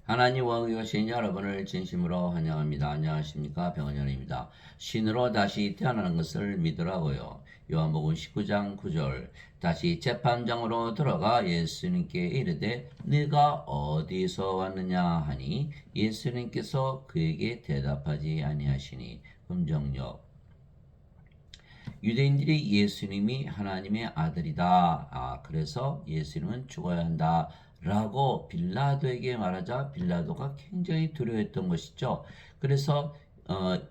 하나님 왕이 오신 여러분을 진심으로 환영합니다. 안녕하십니까? 병원연입니다. 신으로 다시 태어나는 것을 믿으라고요. 요한복음 19장 9절 다시 재판장으로 들어가 예수님께 이르되 네가 어디서 왔느냐 하니 예수님께서 그에게 대답하지 아니하시니 음정역 유대인들이 예수님이 하나님의 아들이다. 그래서 예수님은 죽어야 한다. 라고 빌라도에게 말하자 빌라도가 굉장히 두려워했던 것이죠. 그래서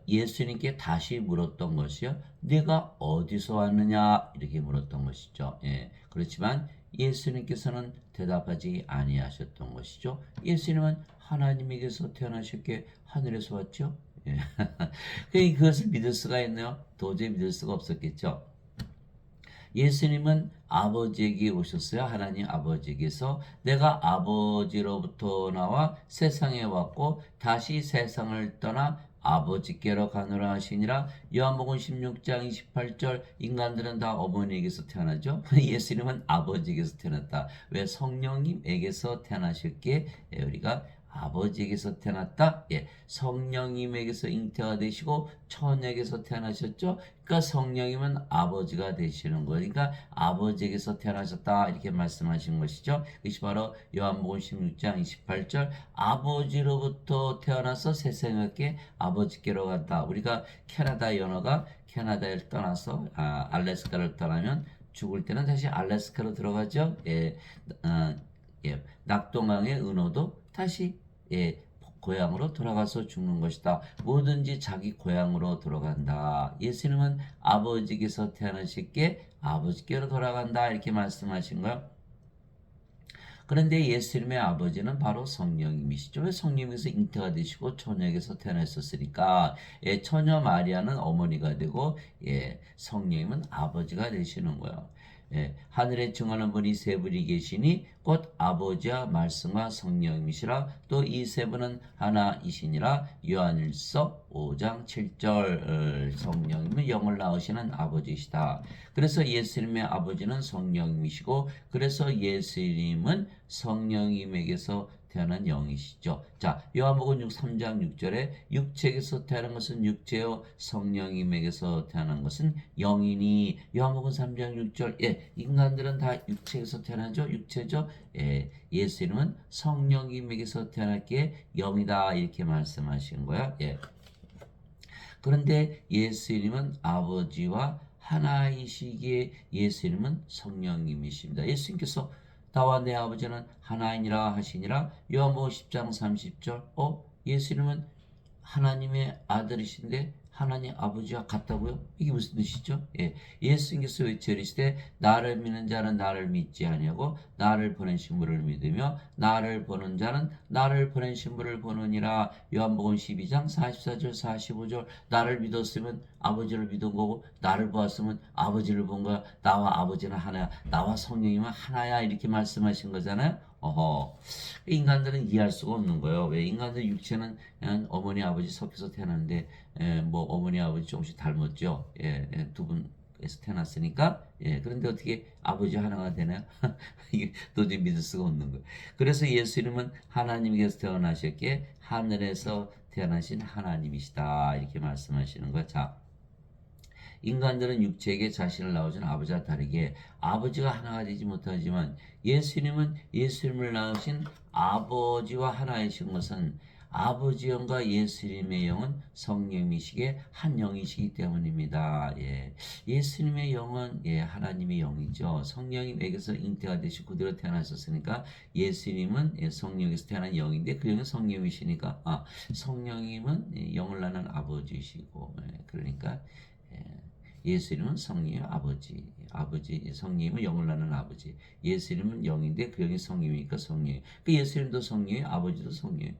예수님께 다시 물었던 것이요. 네가 어디서 왔느냐? 이렇게 물었던 것이죠. 예. 그렇지만 예수님께서는 대답하지 아니하셨던 것이죠. 예수님은 하나님에게서 태어나셨기에 하늘에서 왔죠. 예. 그것을 믿을 수가 있나요? 도저히 믿을 수가 없었겠죠. 예수님은 아버지에게 오셨어요. 하나님 아버지에게서 내가 아버지로부터 나와 세상에 왔고 다시 세상을 떠나 아버지께로 가노라 하시니라. 요한복음 16장 28절 인간들은 다 어머니에게서 태어나죠. 예수님은 아버지에게서 태어났다. 왜? 성령님에게서 태어나셨기에 우리가 아버지에게서 태어났다. 예, 성령님에게서 잉태가 되시고 처녀에게서 태어나셨죠. 그러니까 성령님은 아버지가 되시는 거예요. 그러니까 아버지에게서 태어나셨다 이렇게 말씀하신 것이죠. 이것이 바로 요한복음 16장 28절 아버지로부터 태어나서 세상에게 아버지께로 갔다. 우리가 캐나다 연어가 캐나다를 떠나서 알래스카를 떠나면 죽을 때는 다시 알래스카로 들어가죠. 예, 예, 낙동강의 은호도 다시 고향으로 돌아가서 죽는 것이다. 뭐든지 자기 고향으로 돌아간다. 예수님은 아버지께서 태어나셨기에 아버지께로 돌아간다 이렇게 말씀하신 거예요. 그런데 예수님의 아버지는 바로 성령님이시죠. 왜? 성령님에서 잉태가 되시고 처녀에게서 태어났었으니까 처녀 마리아는 어머니가 되고 성령님은 아버지가 되시는 거예요. 하늘에 증언하는 분이 세 분이 계시니 곧 아버지와 말씀과 성령님이시라. 또 이 세 분은 하나이시니라. 요한일서 5장 7절 성령님은 영을 낳으시는 아버지시다. 그래서 예수님의 아버지는 성령님이시고 그래서 예수님은 성령님에게서 태어난 영이시죠. 자, 요한복음 3장 6절에 육체에게서 태어난 것은 육체요 성령님에게서 태어난 것은 영이니. 요한복음 3장 6절 인간들은 다 육체에서 태어나죠. 육체죠. 예수님은 성령님에게서 태어났기에 영이다 이렇게 말씀하신 거야. 그런데 예수님은 아버지와 하나이시기에 예수님은 성령님이십니다. 예수님께서 나와 내 아버지는 하나이니라 하시니라. 요한복음 10장 30절 예수님은 하나님의 아들이신데 하나님 아버지와 같다고요? 이게 무슨 뜻이죠? 예수님께서 외쳐이르시되 나를 믿는 자는 나를 믿지 아니하고 나를 보내신 분을 믿으며 나를 보는 자는 나를 보내신 분을 보느니라. 요한복음 12장 44절 45절 나를 믿었으면 아버지를 믿은 거고 나를 보았으면 아버지를 본 거야. 나와 아버지는 하나야. 나와 성령님은 하나야. 이렇게 말씀하신 거잖아요. 인간들은 이해할 수가 없는 거예요. 왜? 인간들 육체는 어머니 아버지 섞여서 태어났는데 뭐 어머니 아버지 조금씩 닮았죠. 두 분에서 태어났으니까. 그런데 어떻게 아버지 하나가 되나요? 이게 도저히 믿을 수가 없는 거예요. 그래서 예수님은 하나님께서 태어나셨기에 하늘에서 태어나신 하나님이시다 이렇게 말씀하시는 거예요. 자, 인간들은 육체에게 자신을 낳으신 아버지와 다르게 아버지가 하나가 되지 못하지만 예수님은 예수님을 낳으신 아버지와 하나이신 것은 아버지 영과 예수님의 영은 성령이시기에 한 영이시기 때문입니다. 예수님의 영은 하나님의 영이죠. 성령님에게서 잉태가 되시고 그대로 태어나셨으니까 예수님은 성령에서 태어난 영인데 그 영은 성령이시니까 성령님은 영을 낳는 아버지이시고 그러니까 예수님은 성령의 아버지, 성령님은 영을 낳는 아버지. 예수님은 영인데 그 영이 성령이니까 성령. 그 예수님도 성령이에요, 아버지도 성령이에요.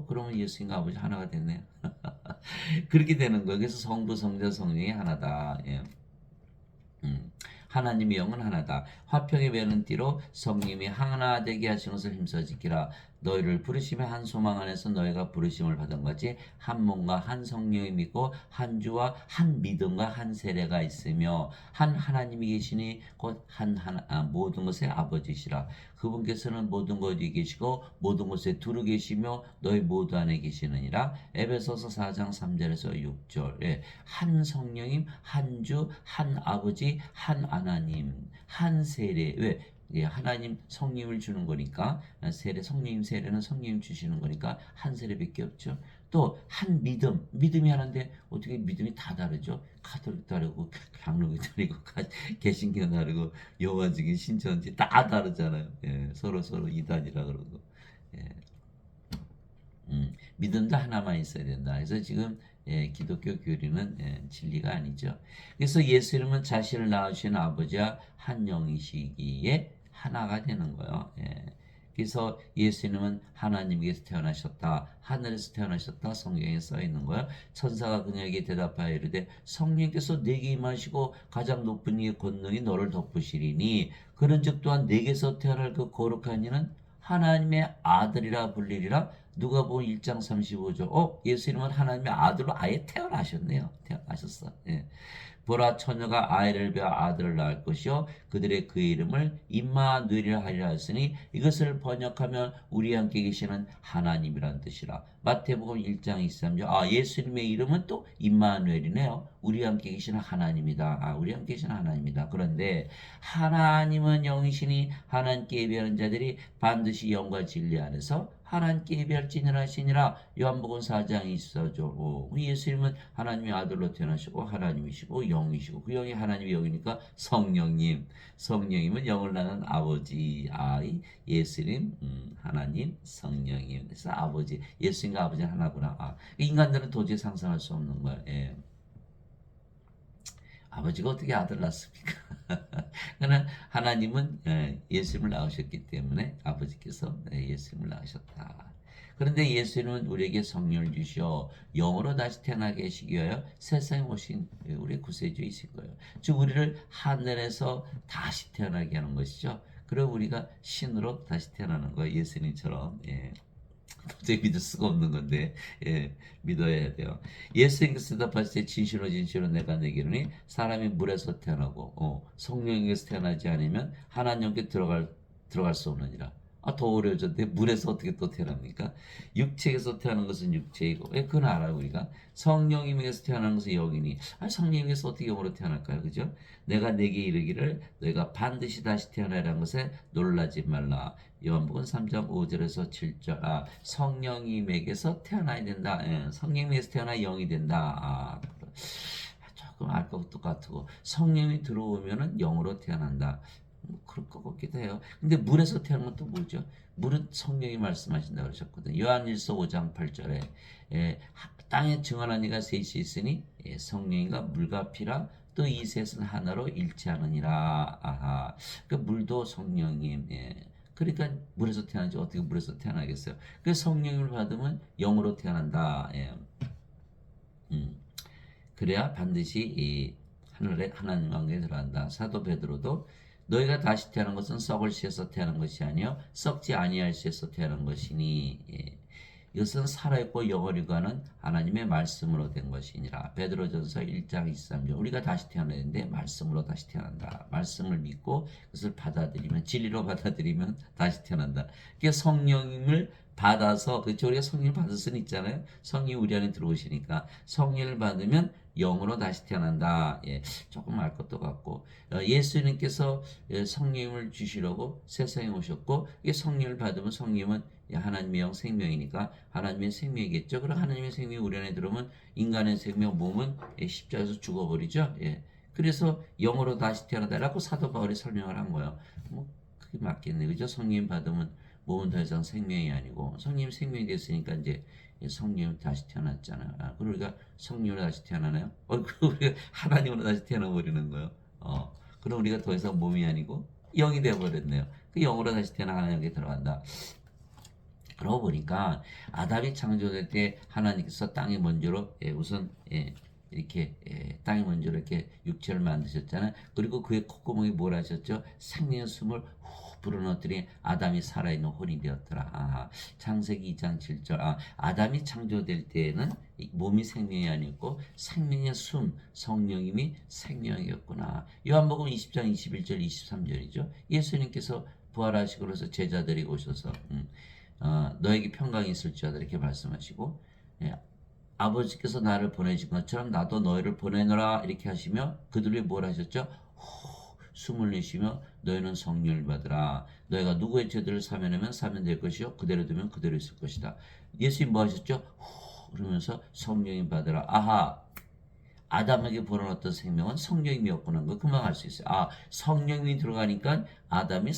그러면 예수님과 아버지 하나가 됐네요. 그렇게 되는 거예요. 그래서 성부, 성자, 성령이 하나다. 하나님의 영은 하나다. 화평의 매는 띠로 성님이 하나 되게 하신 것을 힘써 지키라. 너희를 부르심의 한 소망 안에서 너희가 부르심을 받은 것이 한 몸과 한 성령이 믿고 한 주와 한 믿음과 한 세례가 있으며 한 하나님이 계시니 곧 모든 것의 아버지시라. 그분께서는 모든 것 위에 계시고 모든 곳에 두루 계시며 너희 모두 안에 계시느니라. 에베소서 4장 3절에서 6절. 예. 한 성령님, 한 주, 한 아버지, 한 하나님, 한 세례. 왜? 예, 하나님 성령을 주는 거니까 세례 성령님 세례는 성령님 주시는 거니까 한 세례밖에 없죠. 또 한 믿음이 하나인데 어떻게 믿음이 다 다르죠? 가톨릭 다르고 장로교 다르고 개신교 다르고 여호와 증인 신천지 다 다르잖아요. 예, 서로 이단이라 그러고. 예, 믿음도 하나만 있어야 된다. 그래서 지금 예, 기독교 교리는 예, 진리가 아니죠. 그래서 예수 이름은 자신을 낳으신 아버지와 한 영이시기에 하나가 되는 거예요. 예. 그래서 예수님은 하나님께서 태어나셨다. 하늘에서 태어나셨다. 성경에 써 있는 거예요. 천사가 그녀에게 대답하여 이르되 성령께서 내게 임하시고 가장 높은 이의 권능이 너를 덮으시리니 그런즉 또한 내게서 태어날 그 거룩한 이는 하나님의 아들이라 불리리라. 누가복음 1장 35절. 예수님은 하나님의 아들로 아예 태어나셨네요. 태어나셨어. 예. 보라 처녀가 아이를 베어 아들을 낳을 것이요 그들의 그의 이름을 임마누엘이라 하리라 하였으니 이것을 번역하면 우리 함께 계시는 하나님이란 뜻이라. 마태복음 1장 23절. 예수님의 이름은 또 임마누엘이네요. 우리 함께 계시는 하나님이다. 우리 함께 계시는 하나님이다. 그런데 하나님은 영이시니 하나님께 예배하는 자들이 반드시 영과 진리 안에서 하나님께 예배할지니라 하시니라. 요한복음 4장 24절. 예수님은 하나님의 아들로 태어나시고 하나님이시고 영이시고 그 영이 하나님의 영이니까 성령님은 영을 낳는 아버지, 예수님, 하나님, 성령님. 그래서 아버지, 예수님과 아버지는 하나구나. 인간들은 도저히 상상할 수 없는 거예요. 예. 아버지가 어떻게 아들 낳습니까? 그러나 하나님은 예수님을 낳으셨기 때문에 아버지께서 예수님을 낳으셨다. 그런데 예수님은 우리에게 성령을 주시어 영으로 다시 태어나게 하시기 위하여 세상에 오신 우리 구세주이신 거예요. 즉 우리를 하늘에서 다시 태어나게 하는 것이죠. 그럼 우리가 신으로 다시 태어나는 거예요. 예수님처럼. 예. 도저히 믿을 수가 없는 건데 예, 믿어야 돼요. 예수님께서 대답하실 때 진실로 내가 내게 이르니 사람이 물에서 태어나고 성령에게서 태어나지 않으면 하나님께 들어갈 수 없느니라. 더 어려워졌는데 물에서 어떻게 또 태어납니까? 육체에서 태어난 것은 육체이고 그건 알아요. 우리가 성령님에게서 태어난 것은 영이니 성령님에게서 어떻게 영으로 태어날까요? 그죠? 내가 내게 이르기를 너희가 반드시 다시 태어나라는 것에 놀라지 말라. 요한복음 3장 5절에서 7절. 성령님에게서 태어나야 된다. 성령님에게서 태어나 영이 된다. 조금 알 것 똑같고 성령이 들어오면은 영으로 태어난다. 그럴 것 같기도 해요. 근데 물에서 태어난 건 또 뭐죠? 물은 성령이 말씀하신다 그러셨거든요. 요한일서 5장 8절에 땅에 증언한 이가 셋이 있으니 성령과 물과 피라 또 이 셋은 하나로 일치하느니라. 그 물도 성령님. 그러니까 물에서 태어나지 어떻게 물에서 태어나겠어요? 그 성령을 받으면 영으로 태어난다. 그래야 반드시 이 하늘에 하나님 관계에 들어간다. 사도 베드로도 너희가 다시 태어난 것은 썩을 씨에서 태어난 것이 아니요 썩지 아니할 씨에서 태어난 것이니 이것은 살아있고 영원히 가는 하나님의 말씀으로 된 것이니라. 베드로전서 1장 23절. 우리가 다시 태어나야 되는데 말씀으로 다시 태어난다. 말씀을 믿고 그것을 받아들이면 진리로 받아들이면 다시 태어난다. 그러니까 성령님을 받아서 그렇죠. 우리가 성령을 받을 수는 있잖아요. 성령이 우리 안에 들어오시니까 성령을 받으면 영으로 다시 태어난다. 조금 알 것도 같고 예수님께서 성령을 주시려고 세상에 오셨고 성령을 받으면 성령은 하나님의 영 생명이니까 하나님의 생명이겠죠. 그럼 하나님의 생명이 우리 안에 들어오면 인간의 생명 몸은 십자가에서 죽어버리죠. 그래서 영으로 다시 태어나다라고 사도 바울이 설명을 한 거예요. 그게 맞겠네. 그죠? 성령 받으면 몸은 더 이상 생명이 아니고 성령 생명이 됐으니까 이제 성령이 다시 태어났잖아요. 그럼 우리가 성령으로 다시 태어나나요? 그럼 우리가 하나님으로 다시 태어나 버리는 거예요. 그럼 우리가 더 이상 몸이 아니고 영이 되어 버렸네요. 그 영으로 다시 태어나 하나님께 들어간다. 그러고 보니까 아담이 창조될 때 하나님께서 땅의 먼저로 우선 이렇게 땅의 먼저로 이렇게 육체를 만드셨잖아요. 그리고 그의 콧구멍에 뭘 하셨죠? 생명의 숨을 후 불어넣었더니 아담이 살아있는 혼이 되었더라. 창세기 2장 7절. 아담이 창조될 때에는 몸이 생명이 아니었고 생명의 숨, 성령님이 생명이었구나. 요한복음 20장 21절 23절이죠. 예수님께서 부활하시고 그래서 제자들이 오셔서 너에게 평강이 있을지어다 이렇게 말씀하시고, 예, 아버지께서 나를 보내신 것처럼 나도 너희를 보내노라 이렇게 하시며 그들이 뭘 하셨죠? 숨을 내쉬며 너희는 성령을 받으라. 너희가 누구의 죄들을 사면하면 사면될 것이요 그대로 두면 그대로 있을 것이다. 예수님 뭐 하셨죠? 그러면서 성령을 받으라. 아하, 아담에게 불어넣었던 생명은 성령이었구나. 금방 알 수 있어요. 아, 성령이 들어가니까 아담이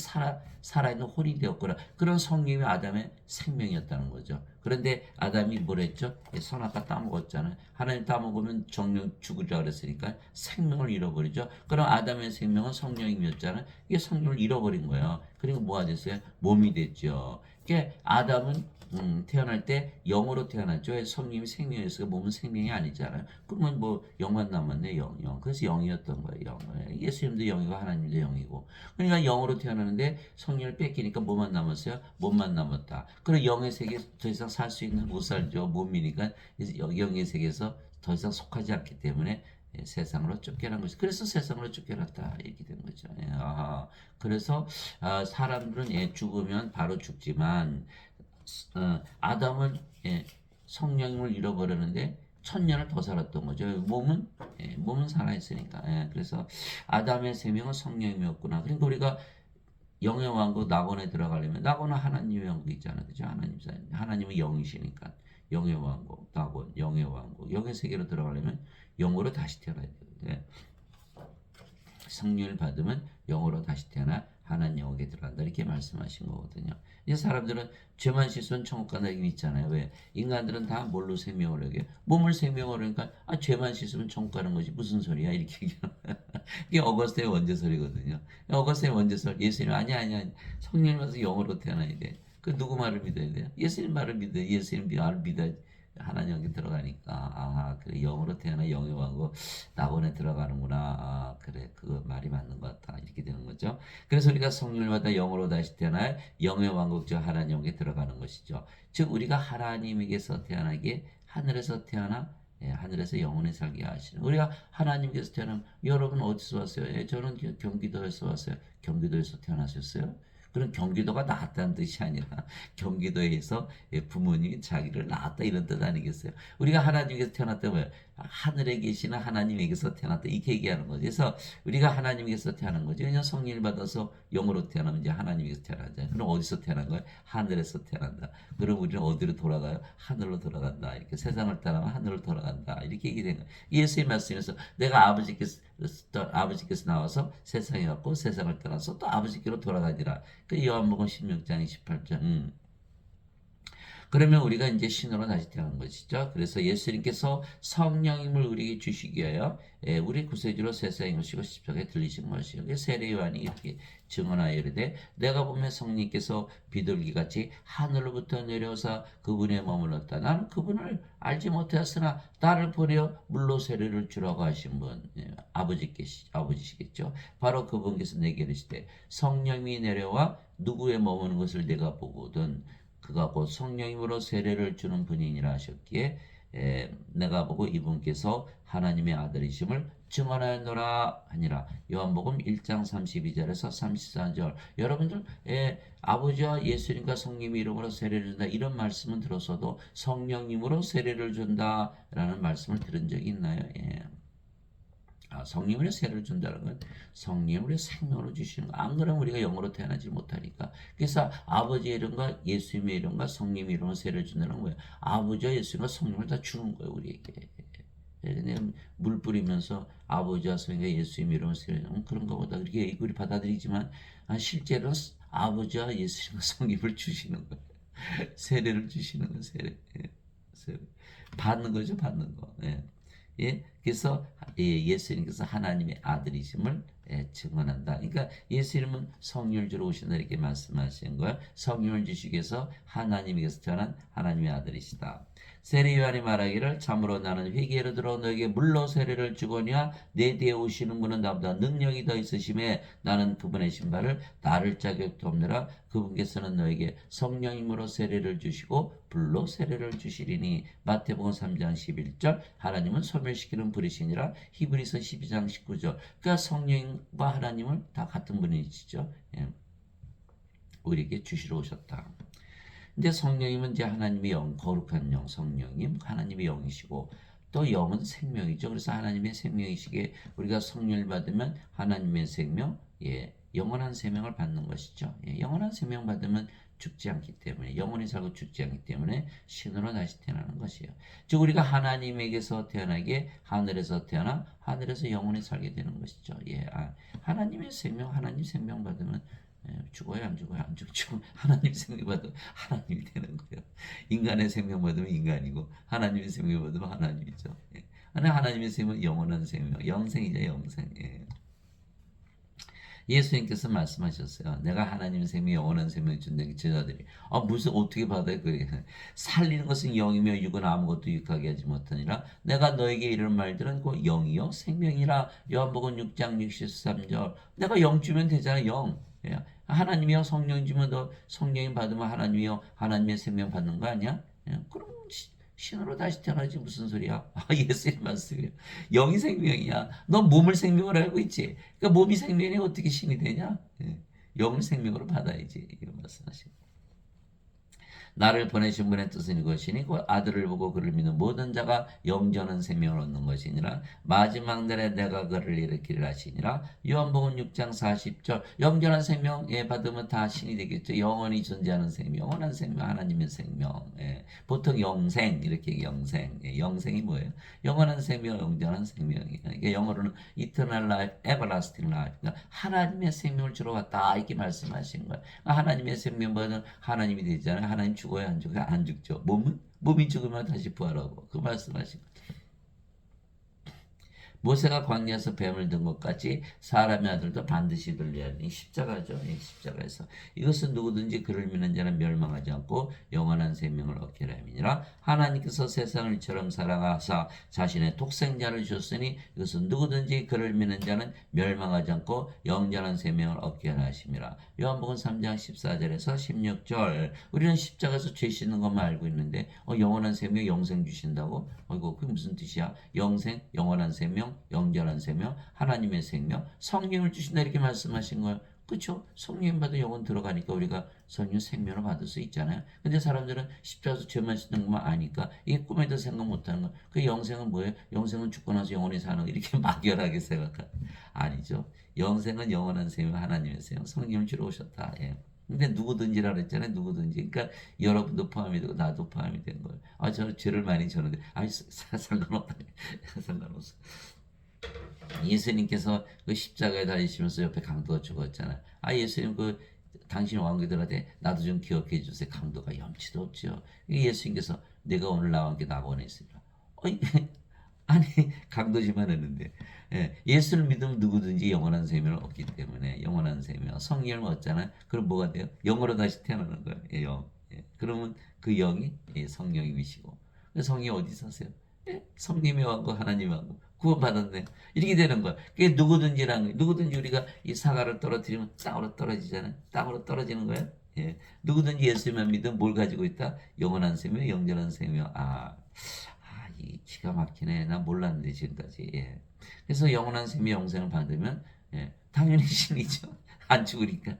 살아있는 혼이 되었구나. 그런 성령이 아담의 생명이었다는 거죠. 그런데 아담이 뭘 했죠? 선악과 따먹었잖아요. 하나님 따먹으면 정령 죽으리라 그랬으니까 생명을 잃어버리죠. 그럼 아담의 생명은 성령이었잖아요. 이게 성령을 잃어버린 거예요. 그리고 뭐가 됐어요? 몸이 됐죠. 그러니까 아담은 태어날 때 영으로 태어났죠. 성님이 생명이었어요. 몸은 생명이 아니잖아요. 그러면 뭐 영만 남았네, 영. 그래서 영이었던 거예요, 영. 예수님도 영이고 하나님도 영이고. 그러니까 영으로 태어나는데 성령을 뺏기니까 뭐만 남았어요? 몸만 남았다. 그리고 영의 세계 더 이상 살 수 있는 못 살죠. 몸이니까 영의 세계에서 더 이상 속하지 않기 때문에 세상으로 쫓겨난 것이. 그래서 세상으로 쫓겨났다 이렇게 된 거죠. 그래서 사람들은 죽으면 바로 죽지만 아담은 성령을 잃어버렸는데 천년을 더 살았던 거죠. 몸은 살아있으니까. 그래서 아담의 생명은 성령이었구나. 그러니까 우리가 영의 왕국 낙원에 들어가려면 낙원은 하나님의 왕국이잖아요. 그죠? 하나님은 영이시니까 영의 왕국, 낙원, 영의 왕국, 영의 세계로 들어가려면 영으로 다시 태어나야 돼요. 성령을 받으면 영으로 다시 태어나 하나님 영역에 들어간다 이렇게 말씀하신 거거든요. 이 사람들은 죄만 씻으면 천국 간다 이게 있잖아요. 왜? 인간들은 다 뭘로 생명을 하게? 몸을 생명을 하니까 죄만 씻으면 천국 가는 것이 무슨 소리야 이렇게 얘기하는 이게 어거스틴의 원죄설이거든요. 어거스틴의 원죄설 예수님 아니야 성령을 받아서 영으로 태어나야 돼. 그 누구 말을 믿어야 돼요? 예수님 말을 믿어야 돼. 예수님 말을 믿어야 하나님 여기 들어가니까 그래 영으로 태어나 영의 왕국 낙원에 들어가는구나. 그래 그 말이 맞는 것 같다 이렇게 되는 거죠. 그래서 우리가 성령을 받아 영으로 다시 태어나 영의 왕국 저 하나님 영에 들어가는 것이죠. 즉 우리가 하나님에게서 태어나기에 하늘에서 태어나 하늘에서 영원히 살게 하시는 우리가 하나님께서 태어나면 여러분 어디서 왔어요? 저는 경기도에서 왔어요. 경기도에서 태어나셨어요? 그런 경기도가 나았다는 뜻이 아니라 경기도에서 부모님이 자기를 낳았다 이런 뜻 아니겠어요? 우리가 하나님께서 태어났다 뭐예요? 하늘에 계시는 하나님에게서 태어났다 이렇게 얘기하는 거죠. 그래서 우리가 하나님에게서 태어난 거죠. 왜냐하면 성령을 받아서 영으로 태어나면 이제 하나님에게서 태어나잖아요. 그럼 어디서 태어난 거예요? 하늘에서 태어난다. 그럼 우리는 어디로 돌아가요? 하늘로 돌아간다. 이렇게 세상을 떠나면 하늘로 돌아간다. 이렇게 얘기된 거예요. 예수의 말씀에서 내가 아버지께서 나와서 세상에 왔고 세상을 떠나서 또 아버지께로 돌아가니라. 그 요한복음 16장 28절. 그러면 우리가 이제 신으로 다시 태어난 것이죠. 그래서 예수님께서 성령님을 우리에게 주시기 위하여 우리 구세주로 세상에 오시고 십자가에 들리신 것이요. 세례 요한이 이렇게 증언하여 이르되 내가 보면 성령님께서 비둘기같이 하늘로부터 내려오사 그분에 머물렀다. 나는 그분을 알지 못하였으나 나를 보내어 물로 세례를 주라고 하신 분 아버지시겠죠. 바로 그분께서 내게 이르시되 성령이 내려와 누구에 머무는 것을 내가 보거든 그가 곧 성령님으로 세례를 주는 분이니라 하셨기에 내가 보고 이분께서 하나님의 아들이심을 증언하였노라 하니라. 요한복음 1장 32절에서 34절. 여러분들 아버지와 예수님과 성령님 이름으로 세례를 준다 이런 말씀은 들었어도 성령님으로 세례를 준다라는 말씀을 들은 적이 있나요? 성령으로 세례를 준다는 건 성령으로 생명을 주시는 거. 안 그러면 우리가 영으로 태어나지 못하니까. 그래서 아버지의 이름과 예수님의 이름과 성령의 이름으로 세례를 준다는 거예요. 아버지와 예수님과 성령을 다 주는 거예요, 우리에게. 물 뿌리면서 아버지와 성령과 예수님의 이름으로 세례를 주는 그런 것보다 그렇게 우리 받아들이지만 실제로는 아버지와 예수님과 성령을 주시는 거예요. 세례를 주시는 거예요, 세례. 받는 거죠, 받는 거. 그래서 예수님께서 하나님의 아들이심을 증언한다. 그러니까 예수님은 성령을 주러 오신다 이렇게 말씀하시는 거예요. 성령을 주시기 위해서 하나님에게서 태어난 하나님의 아들이시다. 세례 요한이 말하기를 참으로 나는 회개로 들어 너에게 물로 세례를 주거니와 내 뒤에 오시는 분은 나보다 능력이 더 있으심에 나는 그분의 신발을 나를 자격도 없느라 그분께서는 너에게 성령님으로 세례를 주시고 불로 세례를 주시리니 마태복음 3장 11절 하나님은 소멸시키는 불이시니라 히브리서 12장 19절 그러니까 성령과 하나님은 다 같은 분이시죠. 우리에게 주시러 오셨다. 근데 성령님은 이제 하나님의 영, 거룩한 영, 성령님, 하나님의 영이시고 또 영은 생명이죠. 그래서 하나님의 생명이시기에 우리가 성령을 받으면 하나님의 생명, 영원한 생명을 받는 것이죠. 영원한 생명 받으면 죽지 않기 때문에 영원히 살고 죽지 않기 때문에 신으로 다시 태어나는 것이에요. 즉 우리가 하나님에게서 태어나게 하늘에서 태어나 하늘에서 영원히 살게 되는 것이죠. 하나님의 생명, 하나님 생명 받으면 죽어요, 안 죽어요? 안 죽죠. 하나님 생명 받으면 하나님이 되는 거예요. 인간의 생명 받으면 인간이고 하나님의 생명 받으면 하나님이죠. 하나님의 생명은 영원한 생명, 영생이죠, 영생. 예수님께서 말씀하셨어요. 내가 하나님의 생명, 영원한 생명을 준다는 제자들이 무슨 어떻게 받아요? 그게 살리는 것은 영이며 육은 아무것도 유익하게 하지 못하니라. 내가 너에게 이런 말들은 그 영이요 생명이라. 요한복음 6장 63절. 내가 영 주면 되잖아. 영. 하나님이요 성령 주면 너 성령이 받으면 하나님이요 하나님의 생명 받는 거 아니야? 그럼 신으로 다시 태어나지 무슨 소리야? 예수님 말씀이에요. 영이 생명이야. 너 몸을 생명으로 알고 있지? 그러니까 몸이 생명이 어떻게 신이 되냐? 영을 생명으로 받아야지. 이런 말씀하시고. 나를 보내신 분의 뜻은 이것이니 그 아들을 보고 그를 믿는 모든 자가 영전한 생명을 얻는 것이니라. 마지막 날에 내가 그를 일으키리라 하시니라. 요한복음 6장 40절. 영전한 생명 받으면 다 신이 되겠죠. 영원히 존재하는 생명, 영원한 생명, 하나님의 생명. 보통 영생 이렇게 영생. 영생이 뭐예요? 영원한 생명, 영전한 생명이에요. 이게 영어로는 eternal life, everlasting life. 그러니까 하나님의 생명을 주러 왔다 이렇게 말씀하신 거예요. 하나님의 생명보다는 하나님이 되잖아요. 하나님 죽어야 안 죽어요? 안 죽죠. 몸이 죽으면 다시 부활하고 그 말씀하신 거죠. 모세가 광야에서 뱀을 든 것 같이 사람의 아들도 반드시 들려야 하니 십자가죠. 십자가에서 이것은 누구든지 그를 믿는 자는 멸망하지 않고 영원한 생명을 얻게 함이니라. 하나님께서 세상을 이처럼 사랑하사 자신의 독생자를 주셨으니 이것은 누구든지 그를 믿는 자는 멸망하지 않고 영원한 생명을 얻게 하심이라. 요한복음 3장 14절에서 16절. 우리는 십자가에서 죄 씻는 것만 알고 있는데 영원한 생명, 영생 주신다고? 이거 그게 무슨 뜻이야? 영생, 영원한 생명, 영전한 생명, 하나님의 생명, 성령을 주신다 이렇게 말씀하신 거예요. 그렇죠? 성령 받아 영혼 들어가니까 우리가 성령 생명을 받을 수 있잖아요. 근데 사람들은 십자가에서 죄만 씻는 것만 아니까 이게 꿈에도 생각 못하는 거. 그 영생은 뭐예요? 영생은 죽고 나서 영원히 사는 거 이렇게 막연하게 생각하. 아니죠. 영생은 영원한 생명, 하나님의 생명, 성령을 주러 오셨다. 근데 누구든지라 그랬잖아요. 누구든지. 그러니까 여러분도 포함이 되고 나도 포함이 된 거예요. 저 죄를 많이 졌는데 상관없다. 상관없어. 예수님께서 그 십자가에 달리시면서 옆에 강도가 죽었잖아요. 예수님 당신 왕비들한테 나도 좀 기억해 주세요. 강도가 염치도 없죠. 예수님께서 내가 오늘 나와 함께 낙원에 있으리라. 아니 강도지만 했는데 예수를 믿으면 누구든지 영원한 생명을 얻기 때문에 영원한 생명 성령을 얻잖아요. 그럼 뭐가 돼요? 영으로 다시 태어나는 거예요. 영. 그러면 그 영이 성령님이시고 성령이 어디 사세요? 성님의 왕국 하나님의 왕국 구원받았네. 이렇게 되는 거야. 그게 누구든지 우리가 이 사과를 떨어뜨리면 땅으로 떨어지잖아요. 땅으로 떨어지는 거야. 누구든지 예수만 믿으면 뭘 가지고 있다? 영원한 생명, 영전한 생명. 이 기가 막히네. 나 몰랐는데 지금까지. 그래서 영원한 생명, 영생을 받으면 당연히 신이죠. 안 죽으니까.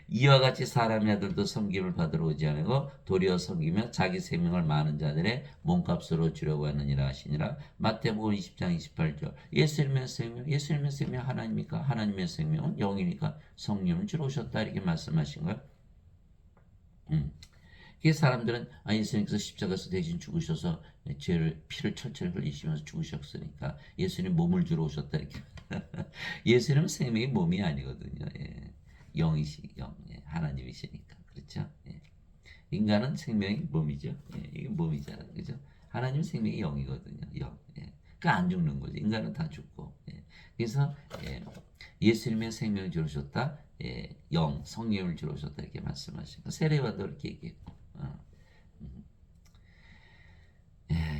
이와 같이 사람의 아들도 섬김을 받으러 오지 않고 도리어 섬기며 자기 생명을 많은 자들의 몸값으로 주려고 하느니라 하시니라. 마태복음 20장 28절. 예수님의 생명 하나님입니까? 하나님의 생명은 영이니까 성령을 주러 오셨다 이렇게 말씀하신 거예요. 그 사람들은 예수님께서 십자가에서 대신 죽으셔서 피를 철철 흘리시면서 죽으셨으니까 예수님 몸을 주러 오셨다 이렇게. 예수님은 생명이 몸이 아니거든요. 영이시 하나님이시니까 그렇죠. 인간은 생명이 몸이죠. 이게 몸이잖아요, 그죠? 하나님 생명이 영이거든요. 영. 그러니까 안 죽는 거죠. 인간은 다 죽고. 그래서 예수님의 생명을 주러 오셨다. 영, 성령을 주러 오셨다 이렇게 말씀하시고 세례와도 이렇게 얘기했고.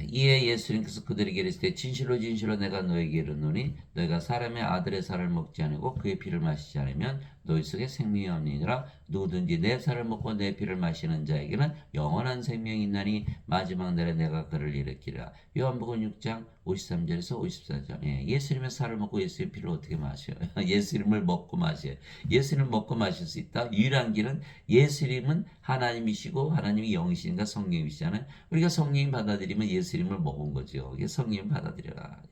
이에 예수님께서 그들에게 이르시되 진실로 진실로 내가 너에게 이르노니 너희가 사람의 아들의 살을 먹지 않고 그의 피를 마시지 않으면 너희 속에 생명이 없느니라. 누구든지 내 살을 먹고 내 피를 마시는 자에게는 영원한 생명이 있나니 마지막 날에 내가 그를 일으키리라. 요한복음 6장 53절에서 54절. 예수님의 살을 먹고 예수의 피를 어떻게 마셔요? 예수님을 먹고 마셔요. 예수님을 먹고 마실 수 있다. 유일한 길은 예수님은 하나님이시고 하나님이 영이시니까 성령이시잖아요. 우리가 성령 받아들이면 예수님을 먹은 거죠. 성령 받아들여라.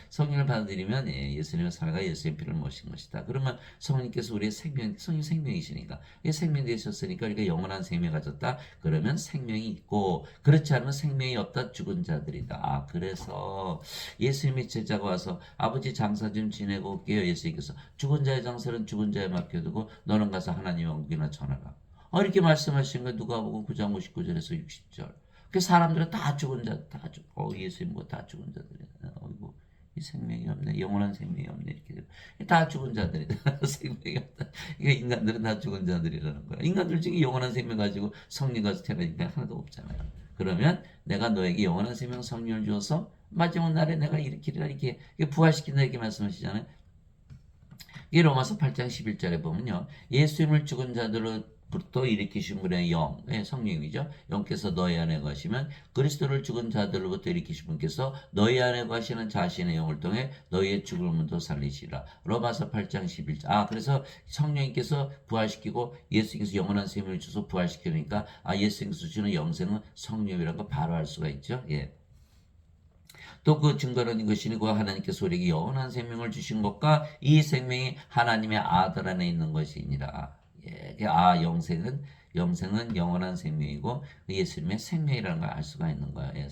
성령을 받아들이면 예수님의 살과 예수의 피를 모신 것이다. 그러면 성령께서 우리의 성령 생명이시니까 생명 되셨으니까 우리가 영원한 생명 가졌다. 그러면 생명이 있고 그렇지 않으면 생명이 없다. 죽은 자들이다. 그래서 예수님의 제자가 와서 아버지 장사 좀 지내고 올게요. 예수님께서 죽은 자의 장사는 죽은 자에 맡겨두고 너는 가서 하나님의 왕국이나 전하라. 이렇게 말씀하신 거 누가복음 9장 59절에서 60절. 그 사람들은 다 죽은 자, 다 죽. 예수님 뭐 다 죽은 자들이야. 어이구. 이 생명이 없네. 영원한 생명이 없네. 이렇게 되고. 다 죽은 자들이다. 생명이 없다. 이게 인간들은 다 죽은 자들이라는 거야. 인간들 중에 영원한 생명 가지고 성령 가서 태어나니까 하나도 없잖아요. 그러면 내가 너에게 영원한 생명 성령을 주어서 마지막 날에 내가 일으키리라 이렇게 부활시킨다 이렇게 말씀하시잖아요. 이 로마서 8장 11절에 보면요. 예수님을 죽은 자들로 부터 일으키신 분의 영, 성령이죠. 영께서 너희 안에 거하시면 그리스도를 죽은 자들로부터 일으키신 분께서 너희 안에 거하시는 자신의 영을 통해 너희의 죽음을 또 살리시라. 로마서 8장 11절. 그래서 성령님께서 부활시키고 예수님께서 영원한 생명을 주셔서 부활시키니까 예수님께서 주시는 영생은 성령이라는 거 바로 알 수가 있죠. 또 그 증거는 이것이니 그 하나님께서 우리에게 영원한 생명을 주신 것과 이 생명이 하나님의 아들 안에 있는 것이니라. 영생은 영원한 생명이고 예수님의 생명이라는 걸 알 수가 있는 거예요.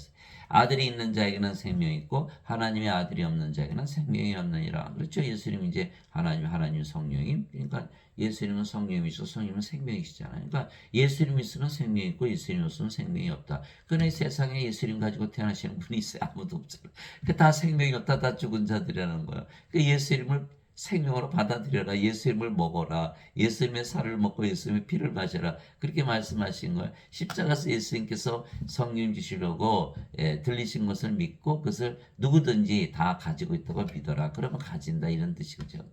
아들이 있는 자에게는 생명이 있고 하나님의 아들이 없는 자에게는 생명이 없느니라. 그렇죠. 예수님 이제 하나님 성령님. 그러니까 예수님은 성령이시고 성령은 생명이시잖아요. 그러니까 예수님이 있으면 생명이 있고 예수님이 없으면 생명이 없다. 그러나 세상에 예수님 가지고 태어나시는 분이 있어요. 아무도 없잖아요. 다 생명이 없다. 다 죽은 자들이라는 거예요. 예수님을 생명으로 받아들여라. 예수님을 먹어라. 예수님의 살을 먹고 예수님의 피를 마셔라. 그렇게 말씀하신 거예요. 십자가에서 예수님께서 성령 주시려고 들리신 것을 믿고 그것을 누구든지 다 가지고 있다고 믿어라. 그러면 가진다 이런 뜻이죠.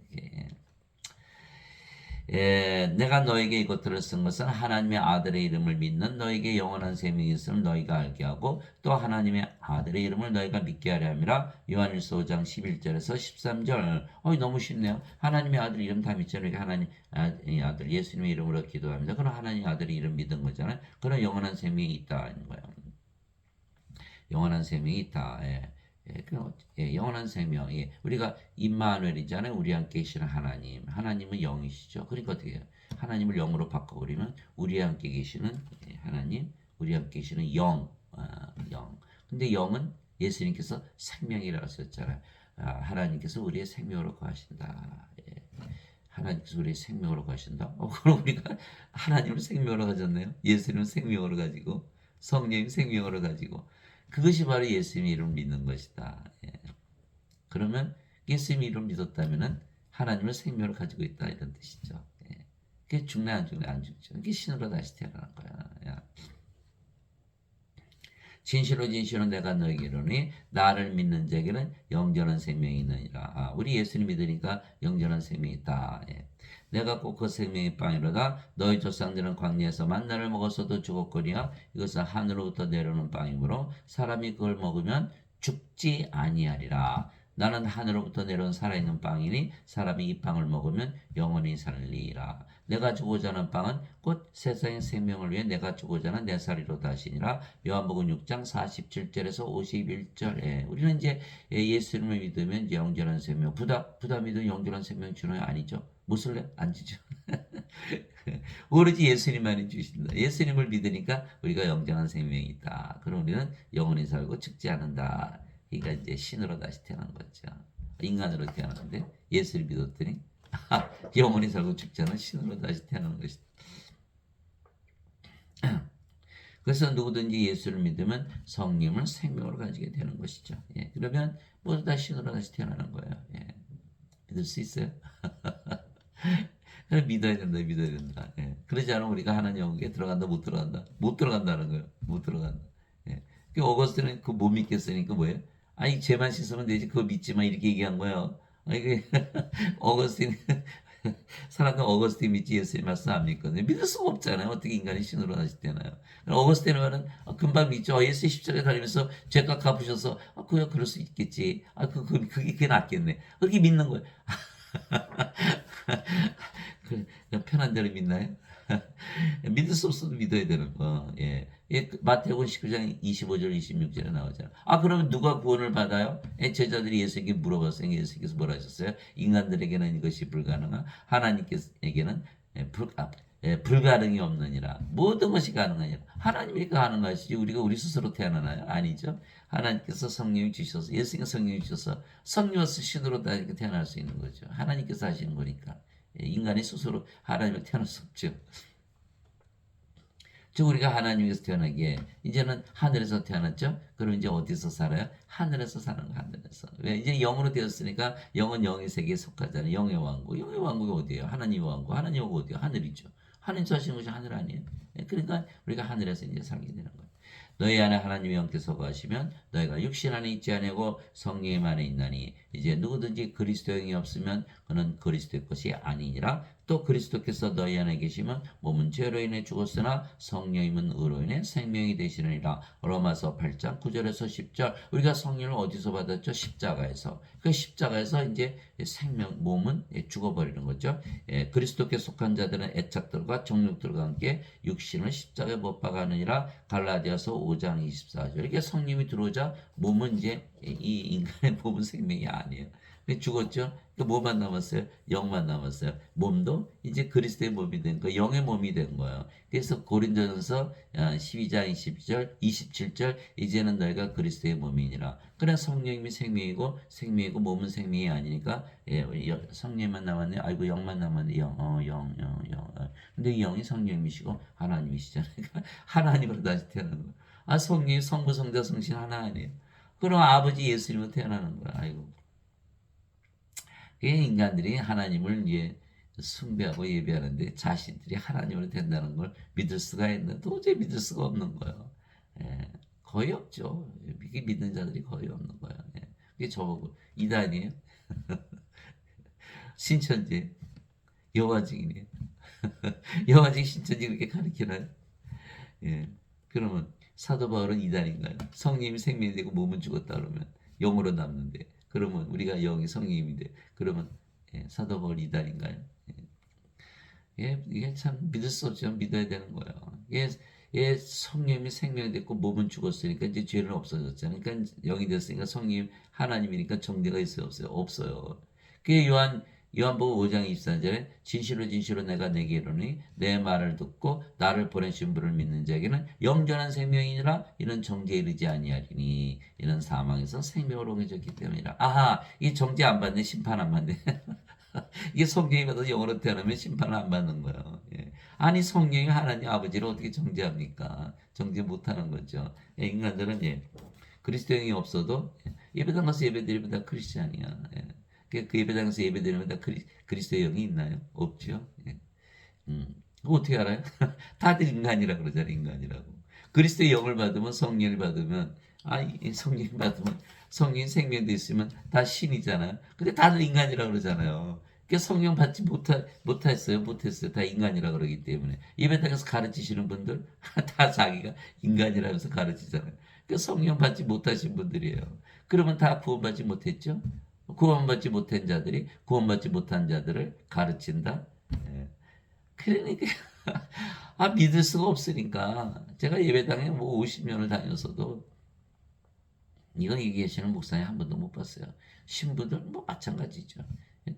내가 너에게 이것들을 쓴 것은 하나님의 아들의 이름을 믿는 너에게 영원한 생명이 있음을 너희가 알게 하고 또 하나님의 아들의 이름을 너희가 믿게 하려 함이라. 요한일서 5장 11절에서 13절. 너무 쉽네요. 하나님의 아들 이름 다 믿잖아요. 하나님 아들 예수님의 이름으로 기도합니다. 그럼 하나님 아들의 이름 믿은 거잖아요. 그럼 영원한 생명이 있다 는 거예요. 영원한 생명이 있다. 영원한 생명. 우리가 임마누엘이잖아요. 우리 함께 계시는 하나님. 하나님은 영이시죠. 그러니까 어떻게 해요? 하나님을 영으로 바꿔버리면 우리 함께 계시는 하나님, 우리 함께 계시는 영. 영. 근데 영은 예수님께서 생명이라고 하셨잖아요. 하나님께서 우리의 생명으로 거하신다. 하나님께서 우리의 생명으로 거하신다. 그럼 우리가 하나님을 생명으로 가졌네요. 예수님은 생명으로 가지고 성령님 생명으로 가지고 그것이 바로 예수님의 이름을 믿는 것이다. 그러면 예수님의 이름을 믿었다면 하나님을 생명으로 가지고 있다 이런 뜻이죠. 그게 죽네 안 죽네 안 죽죠. 그게 신으로 다시 태어나는 거야. 진실로 내가 너에게 이르노니 나를 믿는 자에게는 영전한 생명이 있느니라. 우리 예수님 믿으니까 영전한 생명이 있다. 내가 꼭 그 생명의 빵이로다. 너희 조상들은 광야에서 만나를 먹었어도 죽었거니와 이것은 하늘로부터 내려오는 빵이므로 사람이 그걸 먹으면 죽지 아니하리라. 나는 하늘로부터 내려온 살아있는 빵이니 사람이 이 빵을 먹으면 영원히 살리라. 내가 주고자 하는 빵은 곧 세상의 생명을 위해 내가 주고자 하는 내 살이로다 하시니라. 요한복음 6장 47절에서 51절. 우리는 이제 예수님을 믿으면 영원한 생명, 부다 믿으면 영원한 생명 주는 거 아니죠. 무슬래? 안 주죠. 오로지 예수님만이 주신다. 예수님을 믿으니까 우리가 영원한 생명이 있다. 그럼 우리는 영원히 살고 죽지 않는다. 그러니까 이제 신으로 다시 태어난 거죠. 인간으로 태어났는데 예수를 믿었더니 영원히 살고 죽지 않은 신으로 다시 태어나는 것이다. 그래서 누구든지 예수를 믿으면 성령을 생명으로 가지게 되는 것이죠. 그러면 모두 다 신으로 다시 태어나는 거예요. 믿을 수 있어요? 믿어야 된다. 그러지 않으면 우리가 하나님 영국에 들어간다, 못 들어간다? 못 들어간다는 거예요. 못 들어간다. 그 어거스틴은 그거 못 믿겠으니까 뭐예요? 죄만 씻으면 되지, 그거 믿지마, 이렇게 얘기한 거예요. 어거스틴, 사람들 어거스틴 믿지 예수님 말씀 안 믿거든요. 믿을 수가 없잖아요. 어떻게 인간이 신으로 다시 되나요? 어거스틴 말은 금방 믿죠. 예수 십자가에 달리면서 죄값 갚으셔서 그럴 수 있겠지. 그게 낫겠네. 그렇게 믿는 거예요. 편한 대로 믿나요? 믿을 수 없어도 믿어야 되는 거. 예. 마태복음 19장 25절 26절에 나오잖아요. 그러면 누가 구원을 받아요? 제자들이 예수에게 물어봤어요. 예수께서 뭐라 하셨어요? 인간들에게는 이것이 불가능한 하나님께서에게는 불가능이 없느니라. 모든 것이 가능하니라. 하나님이 가능하시지 우리가 우리 스스로 태어나나요? 아니죠. 하나님께서 성령을 주셔서 예수님께서 성령을 주셔서 성령으로서 신으로 태어날 수 있는 거죠. 하나님께서 하시는 거니까. 인간이 스스로 하나님을 태어날 수 없죠. 즉 우리가 하나님께서 태어나기에 이제는 하늘에서 태어났죠. 그럼 이제 어디서 살아요? 하늘에서 사는 거. 하늘에서. 왜 이제 영으로 되었으니까 영은 영의 세계에 속하잖아요. 영의 왕국. 영의 왕국이 어디예요? 하나님의 왕국. 하나님의 왕국 어디예요? 하늘이죠. 하나님 사시는 것이 하늘 아니에요? 그러니까 우리가 하늘에서 이제 살게 되는 거예요. 너희 안에 하나님의 영께서 거하시면 너희가 육신 안에 있지 아니고 성령 안에 있나니 이제 누구든지 그리스도 영이 없으면 그는 그리스도의 것이 아니니라. 또 그리스도께서 너희 안에 계시면 몸은 죄로 인해 죽었으나 성령님은 의로 인해 생명이 되시느니라. 로마서 8장 9절에서 10절. 우리가 성령을 어디서 받았죠? 십자가에서. 그 십자가에서 이제 몸은 죽어버리는 거죠. 그리스도께 속한 자들은 애착들과 정욕들과 함께 육신을 십자가에 못 박아느니라. 갈라디아서 5장 24절. 이렇게 성령이 들어오자 몸은 이제 이 인간의 몸은 생명이 아니에요. 죽었죠. 뭐만 남았어요? 영만 남았어요. 몸도 이제 그리스도의 몸이 된 거, 영의 몸이 된 거예요. 그래서 고린도전서 12장 20절, 27절 이제는 너희가 그리스도의 몸이니라. 그래 성령님이 생명이고 몸은 생명이 아니니까 성령만 남았네. 아이고 영만 남았네. 영. 근데 이 영이 성령님이시고 하나님이시잖아요. 그러니까 하나님으로 다시 태어나는 거예요. 성령, 성부, 성자, 성신 하나 아니에요. 그럼 아버지 예수님으로 태어나는 거야. 아이고. 인간들이 하나님을 숭배하고 예배하는데 자신들이 하나님으로 된다는 걸 믿을 수가 있는 도저히 믿을 수가 없는 거예요. 거의 없죠. 이게 믿는 자들이 거의 없는 거예요. 그게 저보고 이단이에요. 신천지 여호와 증인이에요. 여호와 증인 신천지 그렇게 가르치나요? 그러면 사도 바울은 이단인가요? 성령이 생명이 되고 몸은 죽었다 그러면 영으로 남는데 그러면 우리가 영이 성령인데 그러면 사도 바울 이단인가요? 이게 참 믿을 수 없지만 믿어야 되는 거예요. 성령이 생명이 됐고 몸은 죽었으니까 이제 죄는 없어졌잖아요. 그러니까 영이 됐으니까 성령 하나님이니까 정죄가 있어요, 없어요? 없어요. 그게 요한복음 5장 24절에 진실로 진실로 내가 내게 이르노니 내 말을 듣고 나를 보내신 분을 믿는 자에게는 영전한 생명이니라. 이는 정죄에 이르지 아니하리니 이는 사망에서 생명으로 옮겨졌기 때문이라. 이 정죄 안 받네. 심판 안 받네. 이게 성령이 받아서 영으로 태어나면 심판을 안 받는 거예요. 아니 성령이 하나님 아버지를 어떻게 정죄합니까? 정죄 못하는 거죠. 인간들은 그리스도 영이 없어도 예배당 가서 예배드리면 다 크리스찬이야. 그 예배당에서 예배드리면 다 그리스도의 영이 있나요? 없죠. 그거 어떻게 알아요? 다들 인간이라고 그러잖아요. 인간이라고. 그리스도의 영을 받으면 성령을 받으면 성령 받으면 성령이 생명도 있으면 다 신이잖아요. 근데 다들 인간이라고 그러잖아요. 그 성령 받지 못했어요. 다 인간이라고 그러기 때문에 예배당에서 가르치시는 분들 다 자기가 인간이라면서 가르치잖아요. 그 성령 받지 못하신 분들이에요. 그러면 다 구원받지 못했죠. 구원받지 못한 자들이 구원받지 못한 자들을 가르친다. 그러니까 믿을 수가 없으니까 제가 예배당에 50년을 다녔어도 이거 얘기하시는 목사님 한 번도 못 봤어요. 신부들 마찬가지죠.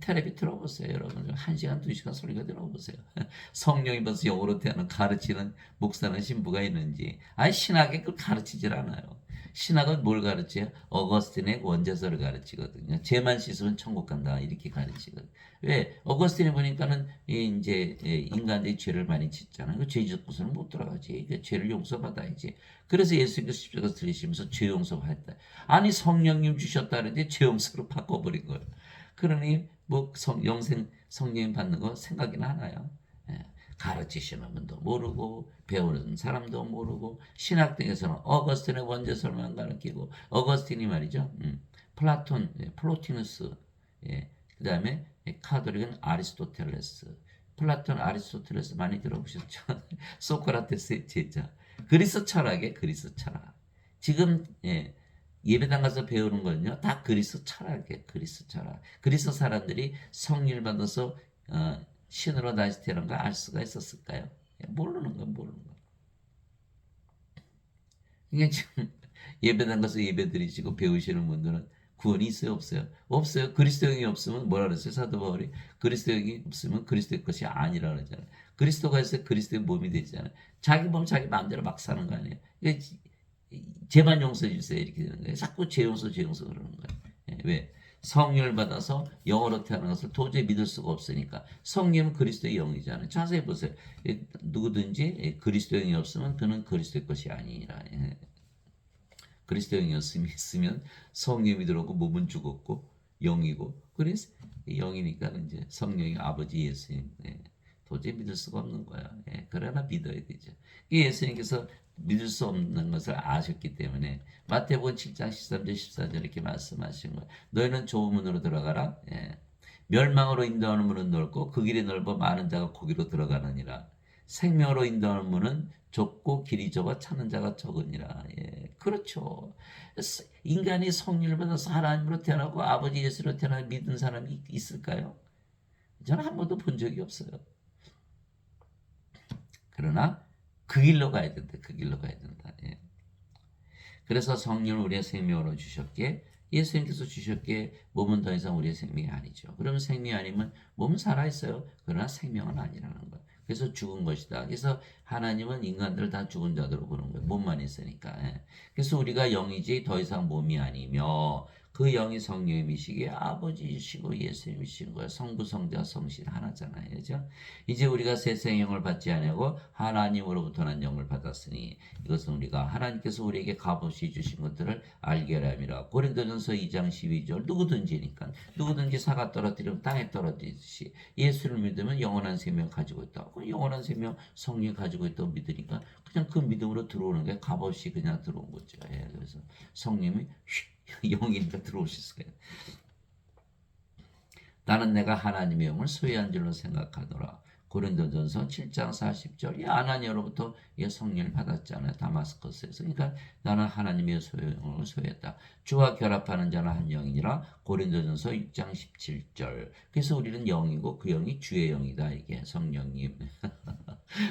텔레비 들어보세요, 여러분. 1시간, 2시간 소리가 들어보세요. 성령이 벌써 영어로 태어난 가르치는 목사는 신부가 있는지. 신학에 그걸 가르치질 않아요. 신학은 뭘 가르쳐요? 어거스틴의 원죄서를 가르치거든요. 죄만 씻으면 천국 간다 이렇게 가르치거든요. 왜? 어거스틴에 보니까는 이제 인간들이 죄를 많이 짓잖아요. 죄 짓고서는 못 들어가지. 죄를 용서받아야지. 그래서 예수님께서 십자가에서 들리시면서 죄 용서했다. 아니 성령님 주셨다는데 죄 용서로 바꿔버린 거예요. 그러니 영생 성령 받는 거 생각이나 하나요? 가르치시는 분도 모르고 배우는 사람도 모르고 신학등에서는 어거스틴의 원죄설만 가르치고 어거스틴이 말이죠. 플라톤, 플로티누스 그 다음에 카톨릭은 아리스토텔레스. 플라톤, 아리스토텔레스 많이 들어보셨죠? 소크라테스의 제자. 그리스 철학에 그리스 철학. 지금 예배당 가서 배우는 거는요, 다 그리스 철학이에요. 그리스 철학. 그리스 사람들이 성리를 받아서 신으로 다시 태어난 걸 알 수가 있었을까요? 모르는 거. 그러니까 지금 예배당 가서 예배 드리시고 배우시는 분들은 구원이 있어요, 없어요? 없어요. 그리스도형이 없으면 뭐라 그랬어요? 사도 바울이 그리스도형이 없으면 그리스도의 것이 아니라 그러잖아요. 그리스도가 있어야 그리스도의 몸이 되잖아요. 자기 몸 자기 마음대로 막 사는 거 아니에요? 그러니까 제만 용서해 주세요 이렇게 되는 거예요. 자꾸 죄 용서 그러는 거예요. 왜? 성령을 받아서 영으로 태어난 것을 도저히 믿을 수가 없으니까. 성령은 그리스도의 영이잖아요. 자세히 보세요. 누구든지 그리스도의 영이 없으면 그는 그리스도의 것이 아니라. 그리스도의 영이 있으면 성령이 들어오고 몸은 죽었고 영이고, 그래서 영이니까 이제 성령이 아버지 예수님, 도저히 믿을 수가 없는 거야. 그러나 믿어야 되죠. 예수님께서 믿을 수 없는 것을 아셨기 때문에 마태복음 7장 13절 14절 이렇게 말씀하신 거예요. 너희는 좁은 문으로 들어가라. 멸망으로 인도하는 문은 넓고 그 길이 넓어 많은 자가 거기로 들어가느니라. 생명으로 인도하는 문은 좁고 길이 좁아 찾는 자가 적으니라. 그렇죠. 인간이 성령을 받아서 하나님으로 태어나고 아버지 예수로 태어나 믿은 사람이 있을까요? 저는 한 번도 본 적이 없어요. 그러나 그 길로 가야 된다. 그 길로 가야 된다. 그래서 성령을 우리의 생명으로 주셨기에, 예수님께서 주셨기에 몸은 더 이상 우리의 생명이 아니죠. 그러면 생명이 아니면 몸은 살아있어요. 그러나 생명은 아니라는 거예요. 그래서 죽은 것이다. 그래서 하나님은 인간들을 다 죽은 자들로 보는 거예요. 몸만 있으니까. 그래서 우리가 영이지 더 이상 몸이 아니며 그 영이 성령이시기에 아버지이시고 예수님이신 거예요. 성부, 성자, 성신 하나잖아요. 그죠? 이제 우리가 세상의 영을 받지 아니하고 하나님으로부터 난 영을 받았으니 이것은 우리가 하나님께서 우리에게 값없이 주신 것들을 알게 하람이라. 고린도전서 2장 12절. 누구든지 사가 떨어뜨리면 땅에 떨어지듯이 예수를 믿으면 영원한 생명 가지고 있다. 그 영원한 생명 성령 가지고 있다고 믿으니까 그냥 그 믿음으로 들어오는 게 값없이 그냥 들어온 거죠. 그래서 성령이 영이니까 들어오실 수가 있어요. 나는 내가 하나님의 영을 소유한 줄로 생각하노라. 고린도전서 7장 40절. 이 아나니아로부터 성령을 받았잖아요. 다마스커스에서. 그러니까 나는 하나님의 영을 소유했다. 주와 결합하는 자는 한 영이니라. 고린도전서 6장 17절. 그래서 우리는 영이고 그 영이 주의 영이다. 이게 성령님.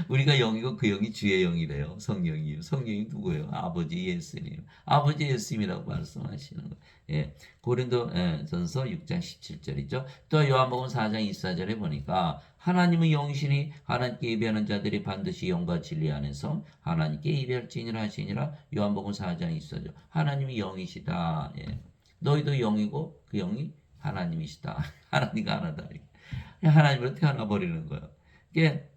우리가 영이고 그 영이 주의 영이래요. 성령님. 성령이 누구예요? 아버지 예수님. 아버지 예수님이라고 말씀하시는 거예요. 고린도전서 6장 17절이죠. 또 요한복음 4장 24절에 보니까 하나님은 영이시니 하나님께 예배하는 자들이 반드시 영과 진리 안에서 하나님께 예배할지니라 하시니라. 요한복음 4장 24절. 하나님이 영이시다. 너희도 영이고 그 영이 하나님이시다. 하나님과 하나다. 하나님으로 태어나 버리는 거예요. 이게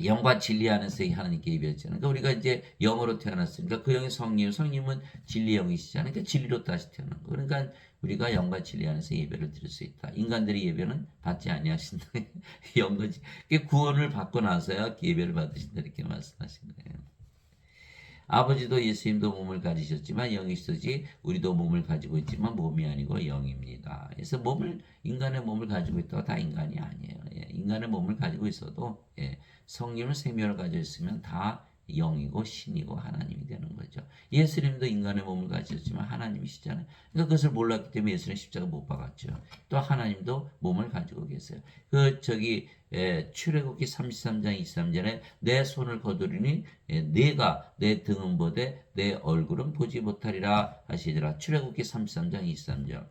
영과 진리 안에서 하나님께 예배했잖아요. 그러니까 우리가 이제 영으로 태어났으니까 그 영이 성령은 진리 영이시잖아요. 그러니까 진리로 다시 태어난 거. 그러니까 우리가 영과 진리 안에서 예배를 드릴 수 있다. 인간들이 예배는 받지 아니하신다. 영과 구원을 받고 나서야 예배를 받으신다 이렇게 말씀하신 거예요. 아버지도 예수님도 몸을 가지셨지만 영이시지 우리도 몸을 가지고 있지만 몸이 아니고 영입니다. 그래서 인간의 몸을 가지고 있다가 다 인간이 아니에요. 인간의 몸을 가지고 있어도 성령을 생명을 가지고 있으면 다 영이고 신이고 하나님이 되는 거죠. 예수님도 인간의 몸을 가지셨지만 하나님이시잖아요. 그러니까 그것을 몰랐기 때문에 예수님 십자가 못 박았죠. 또 하나님도 몸을 가지고 계세요. 출애굽기 33장 23절에 내 손을 거두리니 내가 내 등은 보되 내 얼굴은 보지 못하리라 하시더라. 출애굽기 33장 23절.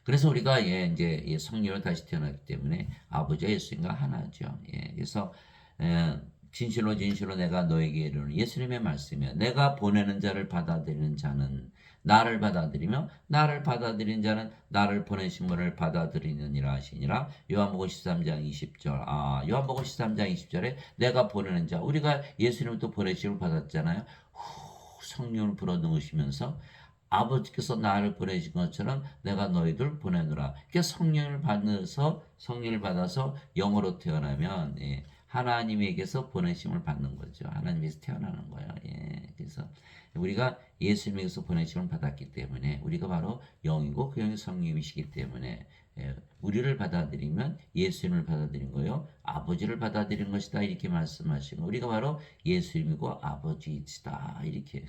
그래서 우리가 이제 성령을 다시 태어났기 때문에 아버지와 예수님과 하나죠. 그래서 진실로 진실로 내가 너에게 이르노니 예수님의 말씀이야. 내가 보내는 자를 받아들이는 자는 나를 받아들이며 나를 받아들이는 자는 나를 보내신 분을 받아들이느니라 하시니라. 요한복음 13장 20절. 요한복음 13장 20절에 내가 보내는 자. 우리가 예수님을 또 보내심을 받았잖아요. 성령을 불어넣으시면서 아버지께서 나를 보내신 것처럼 내가 너희들 보내노라. 그러니까 성령을 받아서 영으로 태어나면 하나님에게서 보내심을 받는 거죠. 하나님에서 태어나는 거예요. 그래서 우리가 예수님에게서 보내심을 받았기 때문에 우리가 바로 영이고 그 영이 성령이시기 때문에 우리를 받아들이면 예수님을 받아들인 거요. 아버지를 받아들인 것이다. 이렇게 말씀하신 거. 우리가 바로 예수님이고 아버지이시다. 이렇게.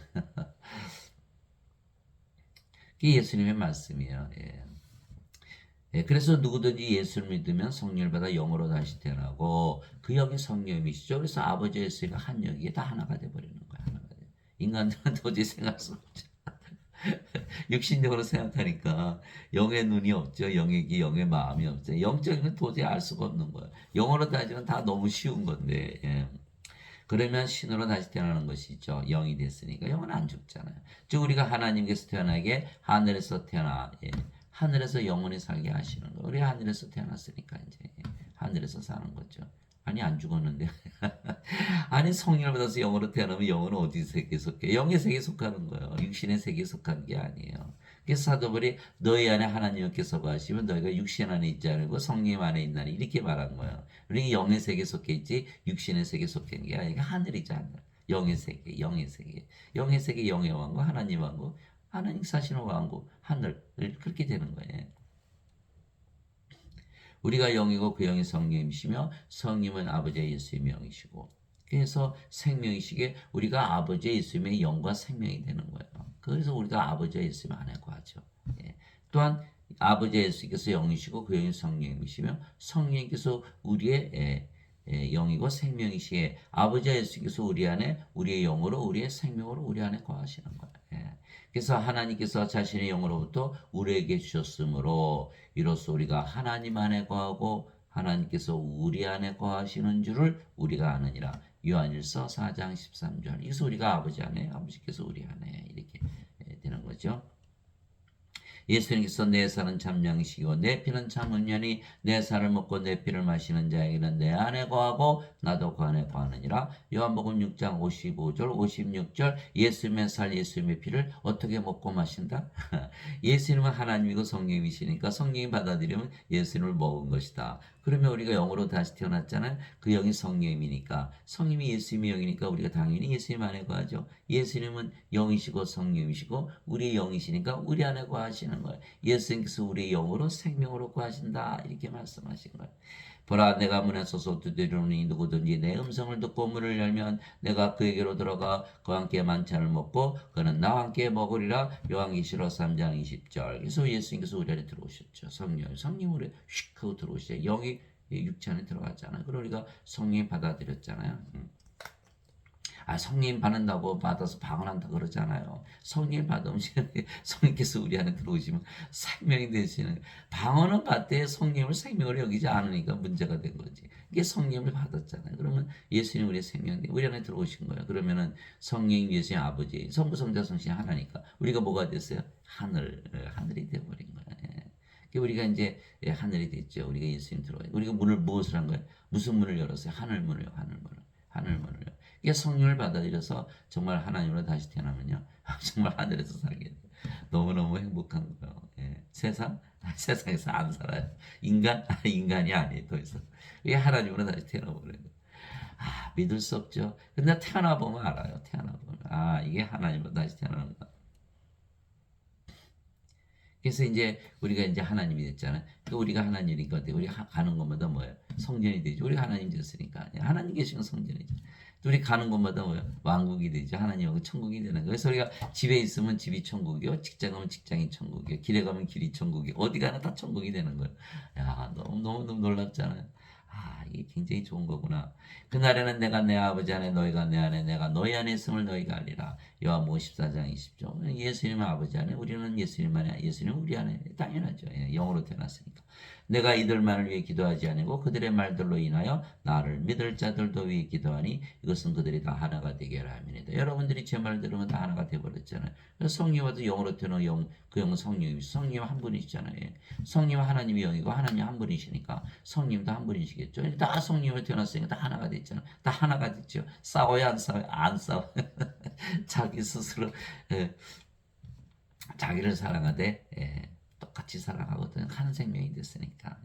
그게 예수님의 말씀이에요. 예. 예, 그래서 누구든지 예수를 믿으면 성령을 받아 영으로 다시 태어나고 그 영이 성령이시죠. 그래서 아버지 예수가 한 영이 다 하나가 돼버리는 거야. 하나가 돼. 인간들은 도저히 생각할 수 없죠. 육신적으로 생각하니까 영의 눈이 없죠. 영의 귀, 영의 마음이 없죠. 영적인 건 도저히 알 수가 없는 거예요. 영어로 따지면 다 너무 쉬운 건데. 예. 그러면 신으로 다시 태어나는 것이죠. 영이 됐으니까 영은 안 죽잖아요. 즉 우리가 하나님께서 태어나게 하늘에서 태어나 하늘에서 영원히 살게 하시는 거. 우리 하늘에서 태어났으니까 이제 하늘에서 사는 거죠. 아니 안 죽었는데 아니 성령을 받아서 영으로 태어나면 영은 어디 세계에 속해? 영의 세계에 속하는 거예요. 육신의 세계에 속한 게 아니에요. 그래서 사도벌이 너희 안에 하나님께서 거하시면 너희가 육신 안에 있지 않고 성령 안에 있나니 이렇게 말한 거예요. 우리 영의 세계에 속해 있지 육신의 세계에 속해 있는 게 아니라 하늘이잖아요. 영의 세계, 영의 세계, 영의 세계, 영의 왕국, 하나님 왕국, 하나님 사시는 왕국, 하늘 그렇게 되는 거예요. 우리가 영이고 그 영이 성령이시며 성령은 아버지 예수님의 영이시고 그래서 생명이시게 우리가 아버지 예수님의 영과 생명이 되는 거예요. 그래서 우리가 아버지 예수님 안에 거하죠. 예. 또한 아버지 예수께서 영이시고 그 영이 성령이시며 성령께서 우리의 영이고 생명이시에 아버지 예수께서 우리 안에 우리의 영으로 우리의 생명으로 우리 안에 거하시는 거예요. 예. 그래서 하나님께서 자신의 영으로부터 우리에게 주셨으므로 이로써 우리가 하나님 안에 거하고 하나님께서 우리 안에 거하시는 줄을 우리가 아느니라. 요한일서 4장 13절. 그래서 우리가 아버지 안에 아버지께서 우리 안에 이렇게 되는 거죠. 예수님께서 내 살은 참 양식이고 내 피는 참 은연히 내 살을 먹고 내 피를 마시는 자에게는 내 안에 거하고 나도 그 안에 거하느니라. 요한복음 6장 55절 56절 예수님의 살 예수님의 피를 어떻게 먹고 마신다? 예수님은 하나님이고 성령이시니까 성령이 받아들이면 예수님을 먹은 것이다. 그러면 우리가 영으로 다시 태어났잖아요. 그 영이 성령이니까 성령이 예수님의 영이니까 우리가 당연히 예수님 안에 거하죠. 예수님은 영이시고 성령이시고 우리의 영이시니까 우리 안에 거하시는 거예요. 예수님께서 우리의 영으로 생명으로 거하신다 이렇게 말씀하신 거예요. 보라 내가 문에 서서 두드리노니 누구든지 내 음성을 듣고 문을 열면 내가 그에게로 들어가 그와 함께 만찬을 먹고 그는 나와 함께 먹으리라. 요한계시록 3장 20절. 그래서 예수님께서 우리 안에 들어오셨죠. 성령 우리 휙 하고 들어오시죠. 영이 육체 안에 들어갔잖아요. 그리고 우리가 성령이 받아들였잖아요. 성령 받는다고 받아서 방언한다 그러잖아요. 성령 받으면 성령께서 우리 안에 들어오시면 생명이 되시는 방언은 받되 성령을 생명으로 여기지 않으니까 문제가 된 거지. 이게 성령을 받았잖아요. 그러면 예수님 우리의 생명이 우리 안에 들어오신 거예요. 그러면은 성령 예수님 아버지 성부 성자 성신 하나니까 우리가 뭐가 됐어요? 하늘이 되어버린 거예요. 우리가 이제 하늘이 됐죠. 우리가 예수님 들어와요. 우리가 문을 무엇을 한 거예요? 무슨 문을 열었어요? 하늘문을요. 하늘문을요. 이게 성령을 받아들여서 정말 하나님으로 다시 태어나면요. 정말 하늘에서 살게 돼요. 너무너무 행복한 거예요. 예. 세상에서 안 살아요. 인간이 아니에요. 더 이상. 이게 하나님으로 다시 태어나버려요. 믿을 수 없죠. 근데 태어나보면 알아요. 이게 하나님으로 다시 태어나는구나. 그래서 이제 우리가 이제 하나님이 됐잖아요. 그러니까 우리가 하나님이니까 우리 가는 곳마다 뭐예요? 성전이 되죠. 우리가 하나님 됐으니까 하나님 계시면 성전이죠. 우리 가는 곳마다 뭐예요? 왕국이 되죠. 하나님하고 천국이 되는 거예요. 그래서 우리가 집에 있으면 집이 천국이요, 직장 가면 직장이 천국이요, 길에 가면 길이 천국이요, 어디 가나 다 천국이 되는 거예요. 야, 너무 놀랍잖아요. 이게 굉장히 좋은 거구나. 그날에는 내가 내 아버지 안에 너희가 내 안에 내가 너희 안에 있음을 너희가 알리라. 요한복음 14장 20절. 예수님 아버지 안에 우리는 예수님 안에 예수님 우리 안에 당연하죠. 영으로 태어났으니까. 내가 이들만을 위해 기도하지 아니고 그들의 말들로 인하여 나를 믿을 자들도 위해 기도하니 이것은 그들이 다 하나가 되게 하라 함이니이다. 여러분들이 제 말 들으면 다 하나가 되어버렸잖아요. 성령과도 영으로 태어난 그 영은 성령이시죠. 성령 한 분이시잖아요. 성령 하나님이 영이고 하나님 한 분이시니까 성령도 한 분이시겠죠. 다 성령으로 태어났으니까 다 하나가 됐잖아요. 다 하나가 됐죠. 싸워야 안 싸워요? 안 싸워. 자기 스스로 자기를 사랑하되 똑같이 사랑하거든. 한 생명이 됐으니까.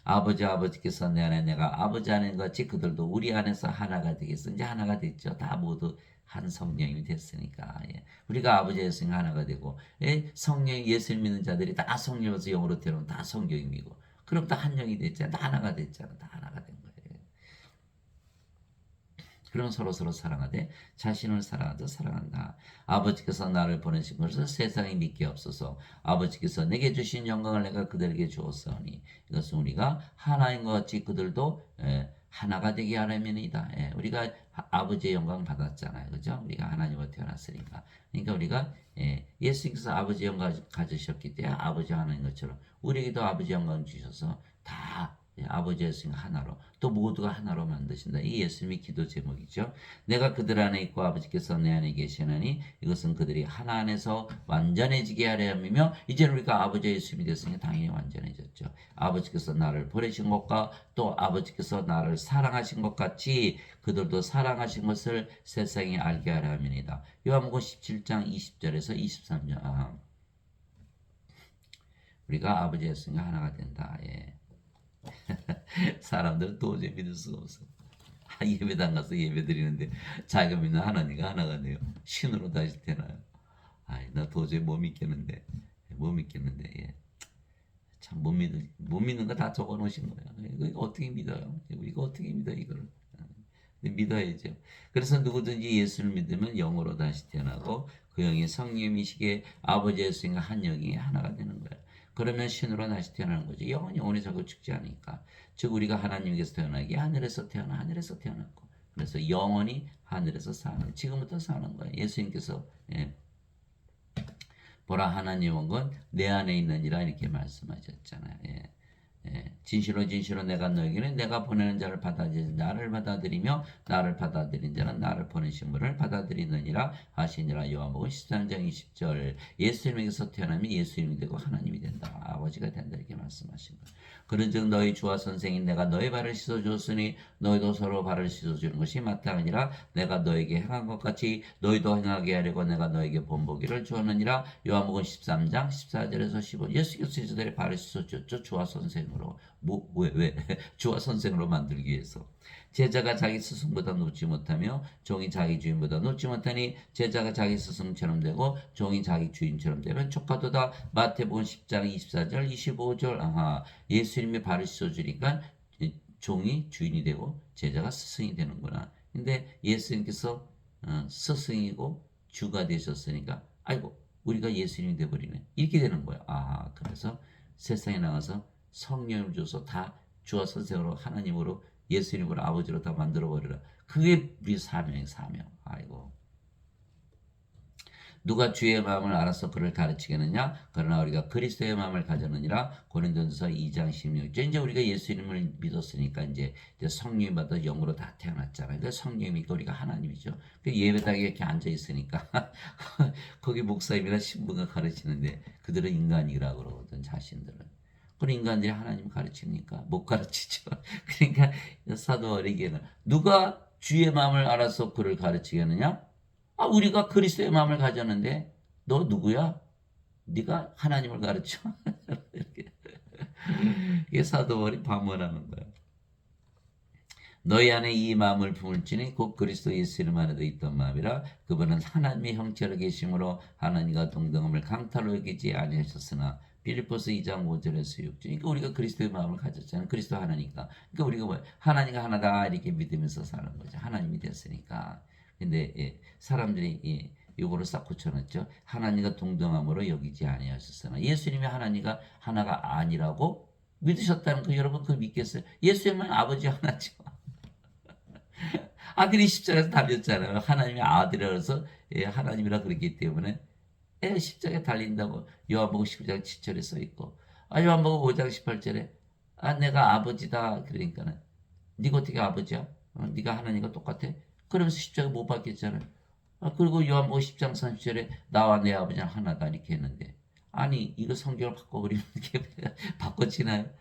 아버지께서 내 안에 내가 아버지 안에 같이 그들도 우리 안에서 하나가 되겠어. 이제 하나가 됐죠. 다 모두 한 성령이 됐으니까. 예. 우리가 아버지의 성령 하나가 되고 성령 예수 믿는 자들이 다 성령으로서 영으로 태어나면 다 성령이고 그럼 다 한 영이 됐잖아. 다 하나가 됐잖아. 다 하나가 된 거예요. 그럼 서로 사랑하되 자신을 사랑하듯 사랑한다. 아버지께서 나를 보내신 것을 세상이 믿게 없어서 아버지께서 내게 주신 영광을 내가 그들에게 주었사오니 이것은 우리가 하나인 것 같이 그들도 하나가 되게 하려면이다. 우리가 아버지의 영광 받았잖아요. 그죠? 우리가 하나님으로 태어났으니까. 그러니까 우리가 예수님께서 아버지의 영광 가지셨기 때문에 아버지 하나인 것처럼 우리에게도 아버지 영광 주셔서 다 아버지의 성 하나로 또 모두가 하나로 만드신다. 이 예수님의 기도 제목이죠. 내가 그들 안에 있고 아버지께서 내 안에 계시나니 이것은 그들이 하나 안에서 완전해지게 하려 함이며 이제는 우리가 아버지의 예수님이 됐으니 당연히 완전해졌죠. 아버지께서 나를 보내신 것과 또 아버지께서 나를 사랑하신 것 같이 그들도 사랑하신 것을 세상이 알게 하려 함이니이다. 요한복음 17장 20절에서 23절 우리가 아버지의 예수님과 하나가 된다. 사람들은 도저히 믿을 수가 없어. 예배당 가서 예배 드리는데 자기가 믿는 하나님과 하나가 돼요. 신으로 다시 태어나요. 나 도저히 못 믿겠는데. 예. 참 못 믿는 거 다 적어 놓으신 거예요. 이거 어떻게 믿어요? 우리가 어떻게 믿어 이거를? 믿어야죠. 그래서 누구든지 예수를 믿으면 영으로 다시 태어나고 그 영이 성령이시기에 아버지 예수님과 한 영이 하나가 되는 거예요. 그러면 신으로 다시 태어나는 거죠. 영은 영원히 살고 죽지 않으니까. 즉 우리가 하나님께서 태어나기 하늘에서 태어났고 그래서 영원히 하늘에서 사는 지금부터 사는 거예요. 예수님께서 보라 하나님 온 건 내 안에 있느니라 이렇게 말씀하셨잖아요. 진실로 내가 너에게는 내가 보내는 자를 받아들이는 나를 받아들이며 나를 받아들인 자는 나를 보내신 분을 받아들이느니라 하시니라. 요한복음 13장 20절 예수님에게서 태어나면 예수님이 되고 하나님이 된다. 아버지가 된다 이렇게 말씀하신 거예요. 그런즉 너희 주와 선생인 내가 너희 발을 씻어주었으니 너희도 서로 발을 씻어주는 것이 마땅하니라. 내가 너에게 행한 것 같이 너희도 행하게 하려고 내가 너에게 본보기를 주었느니라. 요한복음 13장 14절에서 15 예수께서 제자들의 발을 씻어주었죠. 주와 선생으로 왜? 주와 선생으로 만들기 위해서. 제자가 자기 스승보다 높지 못하며 종이 자기 주인보다 높지 못하니 제자가 자기 스승처럼 되고 종이 자기 주인처럼 되면 족하도다. 마태복음 10장 24절 25절 예수님이 발을 씻어주니까 종이 주인이 되고 제자가 스승이 되는구나. 근데 예수님께서 스승이고 주가 되셨으니까 아이고 우리가 예수님이 되어버리네 이렇게 되는 거야. 그래서 세상에 나가서 성령을 줘서 다 주와 선생으로 하나님으로 예수님으로 아버지로 다 만들어버리라. 그게 우리 사명. 아이고. 누가 주의 마음을 알아서 그를 가르치겠느냐? 그러나 우리가 그리스도의 마음을 가졌느니라. 고린도전서 2장 16절. 이제 우리가 예수님을 믿었으니까 이제 성령이 받아 영으로 다 태어났잖아요. 그러니까 성령이니까 우리가 하나님이죠. 예배당에 이렇게 앉아 있으니까 거기 목사님이나 신부가 가르치는데 그들은 인간이라고 그러거든 자신들은. 그런 인간들이 하나님 가르칩니까? 못 가르치죠. 그러니까 사도 바울에게는 누가 주의 마음을 알아서 그를 가르치겠느냐? 우리가 그리스도의 마음을 가졌는데 너 누구야? 네가 하나님을 가르쳐? 이게 사도 바울이 반문하는 거야. 너희 안에 이 마음을 품을지니 곧 그리스도 예수 이름 안에도 있던 마음이라. 그분은 하나님의 형체로 계심으로 하나님과 동등함을 강탈로 여기지 아니하셨으나. 빌립보서 2장 5절에서 6절. 그러니까 우리가 그리스도의 마음을 가졌잖아요. 그리스도 하나니까. 그러니까 우리가 뭐 하나님과 하나다 이렇게 믿으면서 사는 거죠. 하나님이 됐으니까. 근데 사람들이 요거를 싹 붙여놨죠. 하나님과 동등함으로 여기지 아니하셨으나. 예수님이 하나님과 하나가 아니라고 믿으셨다는 거 여러분 그거 믿겠어요? 예수님은 아버지 하나죠. 아들이 십자가에서 달렸잖아요. 하나님의 아들이라서 하나님이라 그랬기 때문에 십자가에 달린다고 요한복음 19장 7절에 써있고 요한복음 5장 18절에 내가 아버지다 그러니까는 네가 어떻게 아버지야? 네가 하나님과 똑같아? 그러면서 십자가 못 박혔잖아요. 그리고 요한복음 10장 30절에 나와 내 아버지는 하나다 이렇게 했는데 아니 이거 성경을 바꿔버리면 이렇게 바꿔지나요?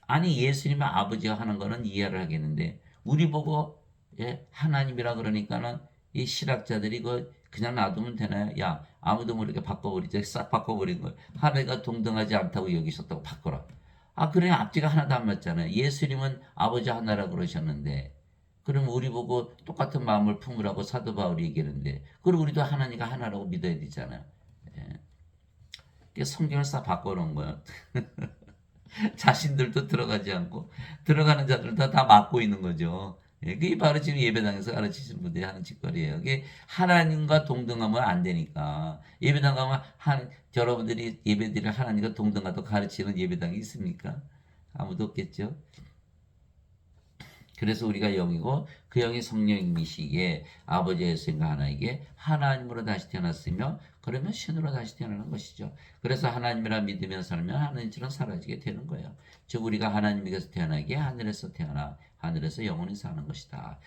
아니 예수님의 아버지가 하는 거는 이해를 하겠는데 우리 보고 하나님이라 그러니까는 이 신학자들이 그냥 놔두면 되나요? 야 아무도 모르게 바꿔버리자 싹 바꿔버린 거예요. 하나님과 동등하지 않다고 여기셨다고 바꿔라. 그래 앞뒤가 하나도 안 맞잖아요. 예수님은 아버지 하나라 그러셨는데 그럼 우리 보고 똑같은 마음을 품으라고 사도 바울이 얘기하는데 그리고 우리도 하나님과 하나라고 믿어야 되잖아요. 예. 성경을 싹 바꿔놓은 거예요. 자신들도 들어가지 않고 들어가는 자들도 다 막고 있는 거죠. 예, 그게 바로 지금 예배당에서 가르치시는 분들이 하는 짓거리예요. 그게 하나님과 동등하면 안 되니까 예배당 가면 여러분들이 예배드릴 하나님과 동등하다고 가르치는 예배당이 있습니까? 아무도 없겠죠. 그래서 우리가 영이고 그 영이 성령님이시기에 아버지 예수님과 하나이게 하나님으로 다시 태어났으며 그러면 신으로 다시 태어나는 것이죠. 그래서 하나님이라 믿으며 살면 하나님처럼 사라지게 되는 거예요. 즉 우리가 하나님에게서 태어나기에 하늘에서 태어나 하늘에서 영원히 사는 것이다.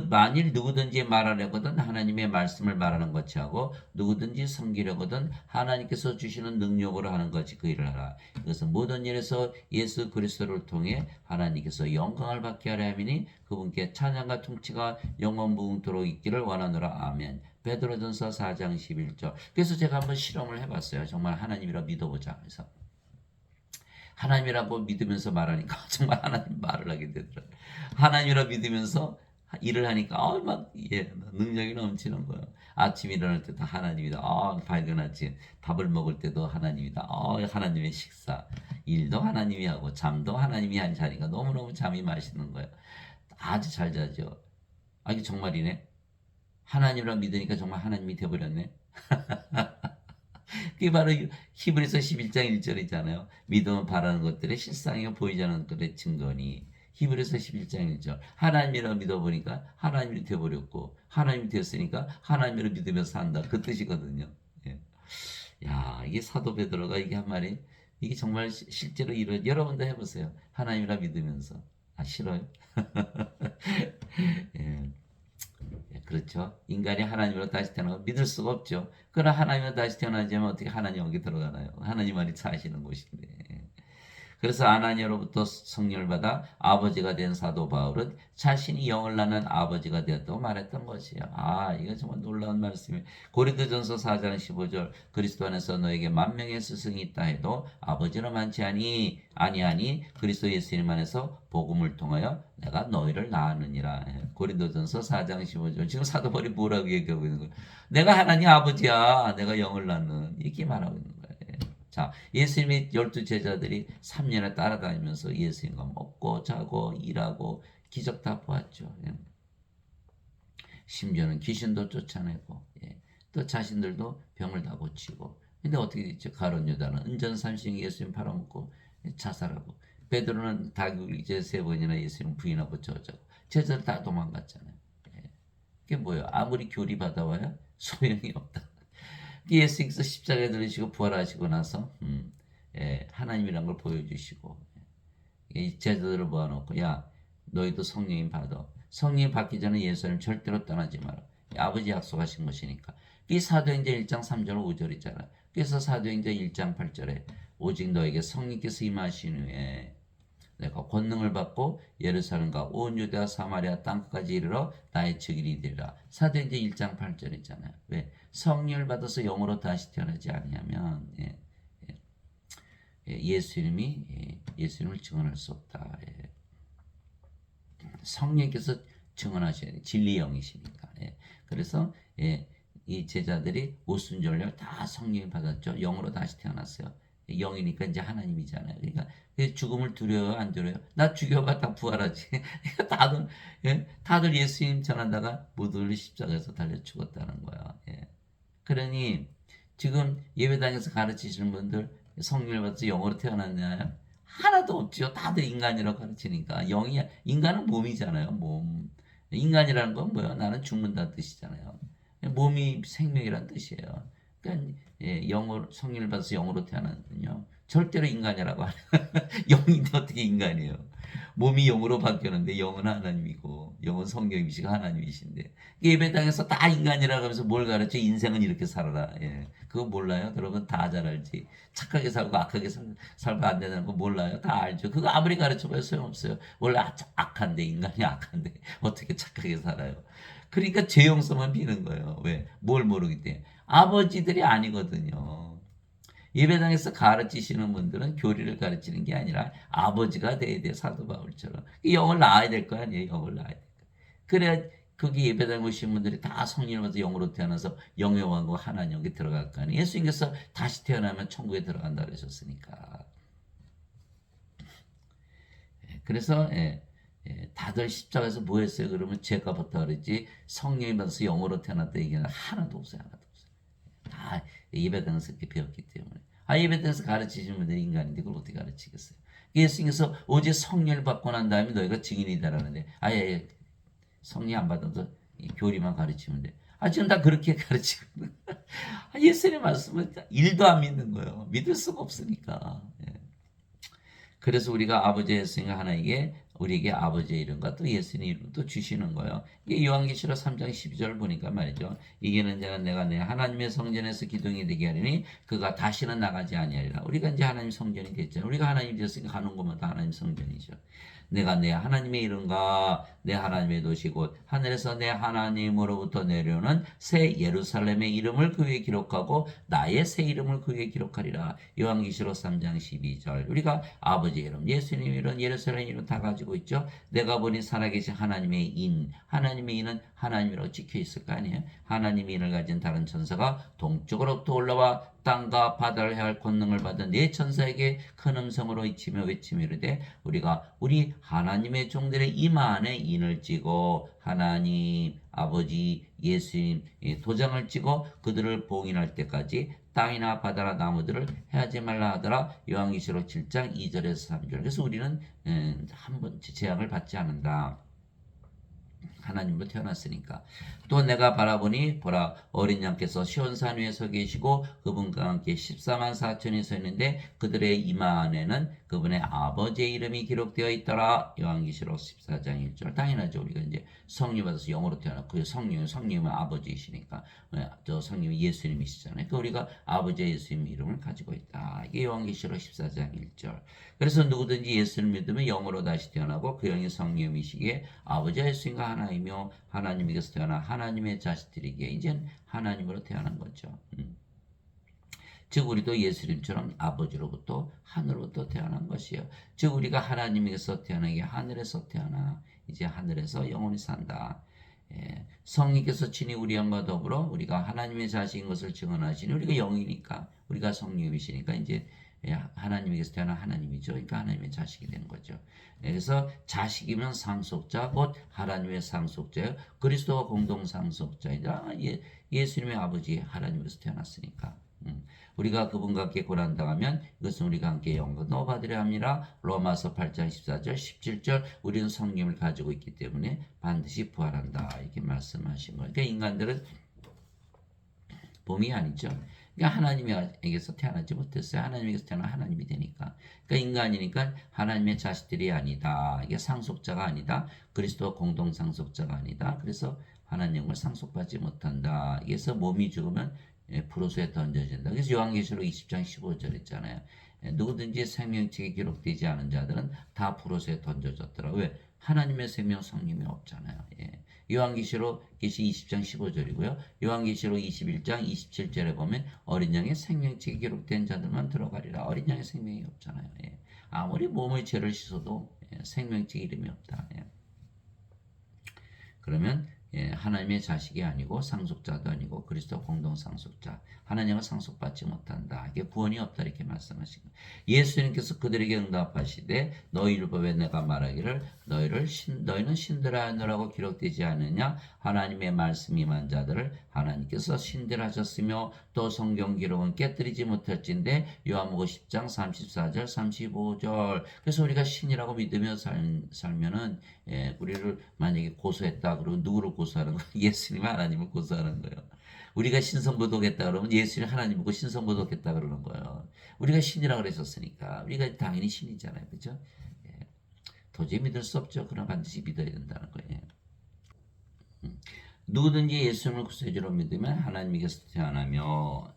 만일 누구든지 말하려거든 하나님의 말씀을 말하는 것이 하고 누구든지 섬기려거든 하나님께서 주시는 능력으로 하는 것이 그 일을 하라. 이것은 모든 일에서 예수 그리스도를 통해 하나님께서 영광을 받게 하려 함이니 그분께 찬양과 통치가 영원 무궁토록 있기를 원하노라. 아멘. 베드로전서 4장 11절. 그래서 제가 한번 실험을 해봤어요. 정말 하나님이라 믿어보자. 그래서 하나님이라고 믿으면서 말하니까 정말 하나님 말을 하게 되더라고요. 하나님이라 믿으면서 일을 하니까 능력이 넘치는 거예요. 아침 일어날 때도 하나님이다. 밝은 아침 밥을 먹을 때도 하나님이다. 하나님의 식사 일도 하나님이 하고 잠도 하나님이 한 자리가 너무너무 잠이 맛있는 거예요. 아주 잘 자죠. 이게 정말이네. 하나님이라 믿으니까 정말 하나님이 되어버렸네. 그게 바로 히브리서 11장 1절이잖아요. 믿음은 바라는 것들의 실상이요 보이지 않는 것들의 증거니. 히브리서 11장 1절. 하나님이라 믿어보니까 하나님이 되어버렸고 하나님이 되었으니까 하나님을 믿으면서 산다. 그 뜻이거든요. 예. 야, 이게 사도 베드로가 이게 한 말이 이게 정말 실제로 여러분도 해보세요. 하나님이라 믿으면서. 싫어요? 예. 그렇죠. 인간이 하나님으로 다시 태어나고 믿을 수가 없죠. 그러나 하나님으로 다시 태어나자면 어떻게 하나님 여기 들어가나요? 하나님만이 사시는 곳인데. 그래서 아나니아로부터 성령을 받아 아버지가 된 사도 바울은 자신이 영을 낳는 아버지가 되었다고 말했던 것이에요. 이거 정말 놀라운 말씀이에요. 고린도전서 4장 15절 그리스도 안에서 너에게 만명의 스승이 있다 해도 아버지로 많지 아니하니 그리스도 예수님 안에서 복음을 통하여 내가 너희를 낳았느니라. 고린도전서 4장 15절. 지금 사도 바울이 뭐라고 얘기하고 있는 거예요? 내가 하나님 아버지야. 내가 영을 낳는 이렇게 말하고 있는 거예요. 자, 예수님의 12 제자들이 3년을 따라다니면서 예수님과 먹고 자고 일하고 기적 다 보았죠. 심지어는 귀신도 쫓아내고 또 자신들도 병을 다 고치고. 근데 어떻게 됐죠? 가룟 유다는 은전삼식 예수님 팔아먹고 자살하고 베드로는 이제 3번이나 예수님 부인하고 저자고 제자들 다 도망갔잖아요. 그게 뭐예요? 아무리 교리 받아와야 소용이 없다. 예수님께서 십자가에 들리시고 부활하시고 나서 하나님이란 걸 보여주시고 제자들을 모아놓고 야 너희도 성령님 받아. 성령님 받기 전에 예수님 절대로 떠나지 마라. 아버지 약속하신 것이니까. 이 사도행전 1장 3절 5절이잖아요. 그래서 사도행전 1장 8절에 오직 너에게 성령께서 임하신 후에 내가 권능을 받고 예루살렘과 온 유대와 사마리아 땅끝까지 이르러 나의 증인이 되리라. 사도행전 1장 8절이잖아요. 왜? 성령을 받아서 영으로 다시 태어나지 아니하면 예수님을 증언할 수 없다. 성령께서 증언하셔야 돼요. 진리 영이시니까. 그래서 이 제자들이 오순절날 다 성령을 받았죠. 영으로 다시 태어났어요. 영이니까 이제 하나님이잖아요. 그러니까 죽음을 두려워요, 안 두려워요? 나 죽여봐 다 부활하지. 다들 예수님 전하다가 모두 십자가에서 달려 죽었다는 거야. 그러니 지금 예배당에서 가르치시는 분들 성령을 받아서 영으로 태어났나요? 하나도 없죠. 다들 인간이라고 가르치니까. 인간은 몸이잖아요. 몸. 인간이라는 건 뭐예요? 나는 죽는다는 뜻이잖아요. 몸이 생명이란 뜻이에요. 그러니까 성령을 받아서 영으로 태어나는군요. 절대로 인간이라고 하는 영인데 어떻게 인간이에요? 몸이 영으로 바뀌었는데 영은 하나님이고 영은 성령이시고 하나님이신데 예배당에서 다 인간이라고 하면서 뭘 가르쳐? 인생은 이렇게 살아라. 그거 몰라요? 여러분 다 잘 알지. 착하게 살고 악하게 살고 안 되는 거 몰라요? 다 알죠. 그거 아무리 가르쳐봐야 소용없어요. 원래 악한데 인간이 악한데 어떻게 착하게 살아요? 그러니까 죄용서만 비는 거예요. 왜? 뭘 모르기 때문에. 아버지들이 아니거든요. 예배당에서 가르치시는 분들은 교리를 가르치는 게 아니라 아버지가 돼야 돼, 사도 바울처럼. 영을 낳아야 될 거 아니에요. 영을 낳아야 돼. 그래야 거기 예배당 오신 분들이 다 성령을 받아서 영으로 태어나서 영의 왕국 하나님 여기 들어갈 거 아니에요. 예수님께서 다시 태어나면 천국에 들어간다 그러셨으니까. 그래서 다들 십자가에서 뭐 했어요? 그러면 죄가 붙다 그랬지 성령이 받아서 영으로 태어났다 얘기는 하나도 없어요. 하나도 없어요. 다 예배당에서 이렇게 배웠기 때문에. 예배당에서 가르치시는 분들이 인간인데 그걸 어떻게 가르치겠어요? 예수님께서 오직 성령을 받고 난 다음에 너희가 증인이다라는데 아예 성령 안 받아도 교리만 가르치면 돼. 지금 다 그렇게 가르치고 예수님의 말씀은 일도 안 믿는 거예요. 믿을 수가 없으니까. 그래서 우리가 아버지 예수님과 하나님께 우리에게 아버지의 이름과 또 예수님 이름도 주시는 거예요. 이게 요한계시록 3장 12절 보니까 말이죠. 이기는 자는 내가 내 하나님의 성전에서 기둥이 되게 하리니 그가 다시는 나가지 아니하리라. 우리가 이제 하나님 성전이 됐잖아요. 우리가 하나님 되었으니까 가는 곳마다 하나님 성전이죠. 내가 내 하나님의 이름과 내 하나님의 도시 곧 하늘에서 내 하나님으로부터 내려오는 새 예루살렘의 이름을 그 위에 기록하고 나의 새 이름을 그 위에 기록하리라. 요한계시록 3장 12절. 우리가 아버지 이름, 예수님 이름, 예루살렘 이름 다 가지고 있죠. 내가 보니 살아계신 하나님의 인, 하나님의 인은 하나님이라고 찍혀 있을 거 아니에요. 하나님의 인을 가진 다른 천사가 동쪽으로부터 올라와 땅과 바다를 해할 권능을 받은 네 천사에게 큰 음성으로 외치며 이르되 우리가 우리 하나님의 종들의 이마 안에 인을 찍어 하나님 아버지 예수님 도장을 찍어 그들을 봉인할 때까지 땅이나 바다나 나무들을 해하지 말라 하더라. 요한계시록 7장 2절에서 3절. 그래서 우리는 한번 재앙을 받지 않는다. 하나님으로 태어났으니까. 또 내가 바라보니 보라 어린 양께서 시온산 위에 서 계시고 그분과 함께 14만 4천이 서 있는데 그들의 이마 안에는 그분의 아버지의 이름이 기록되어 있더라. 요한계시록 14장 1절. 당연하죠. 우리가 이제 성령 받아서 영으로 태어났고 그 성령은 아버지이시니까 저 성령이 예수님이시잖아요. 그러니까 우리가 아버지의 예수님 이름을 가지고 있다. 이게 요한계시록 14장 1절. 그래서 누구든지 예수를 믿으면 영으로 다시 태어나고 그 영이 성령이시기에 아버지 예수님과 하나이며 하나님에게서 태어나 하나님의 자식들이기에 이제 하나님으로 태어난 거죠. 즉 우리도 예수님처럼 아버지로부터 하늘로부터 태어난 것이요. 즉 우리가 하나님에게서 태어나게 하늘에서 태어나 이제 하늘에서 영원히 산다. 성령께서 친히 우리 영과 더불어 우리가 하나님의 자식인 것을 증언하시니 우리가 영이니까 우리가 성령이시니까 이제 하나님에게서 태어난 하나님이죠. 그러니까 하나님의 자식이 된 거죠. 그래서 자식이면 상속자 곧 하나님의 상속자요. 그리스도와 공동 상속자이다. 예수님의 아버지 하나님에서 태어났으니까. 우리가 그분과 함께 고난당하면 이것은 우리가 함께 영광도 받으려 합니다. 로마서 8장 14절 17절 우리는 성령을 가지고 있기 때문에 반드시 부활한다. 이렇게 말씀하신 거예요. 그러니까 인간들은 봄이 아니죠. 그러니까 하나님에게서 태어나지 못했어요. 하나님에게서 태어나 하나님이 되니까. 그러니까 인간이니까 하나님의 자식들이 아니다. 이게 상속자가 아니다. 그리스도와 공동 상속자가 아니다. 그래서 하나님을 상속받지 못한다. 그래서 몸이 죽으면 불호수에 던져진다. 그래서 요한계시록 20장 15절 있잖아요. 누구든지 생명책에 기록되지 않은 자들은 다 불호수에 던져졌더라. 왜? 하나님의 생명 성님이 없잖아요. 요한계시록 20장 15절이고요. 요한계시록 21장 27절에 보면 어린 양의 생명책에 기록된 자들만 들어가리라. 어린 양의 생명이 없잖아요. 아무리 몸의 죄를 씻어도 생명책 이름이 없다. 그러면 하나님의 자식이 아니고 상속자도 아니고 그리스도 공동 상속자 하나님을 상속받지 못한다. 이게 구원이 없다 이렇게 말씀하신 거예요. 예수님께서 그들에게 응답하시되 너희 율법에 내가 말하기를 너희는 신들하느라고 기록되지 않느냐. 하나님의 말씀이 임한 자들을 하나님께서 신들하셨으며 또 성경 기록은 깨뜨리지 못할진데 요한복음 10장 34절 35절. 그래서 우리가 신이라고 믿으며 살면은 우리를 만약에 고소했다 그러면 누구를 고소하는 거예요? 예수님 하나님을 고소하는 거예요. 우리가 신성모독했다 그러면 예수님 하나님이고 신성모독했다 그러는 거예요. 우리가 신이라고 그랬었으니까 우리가 당연히 신이잖아요. 그렇죠? 도저히 믿을 수 없죠. 그러나 반드시 믿어야 된다는 거예요. 누구든지 예수님을 구세주로 믿으면 하나님에게서 태어나며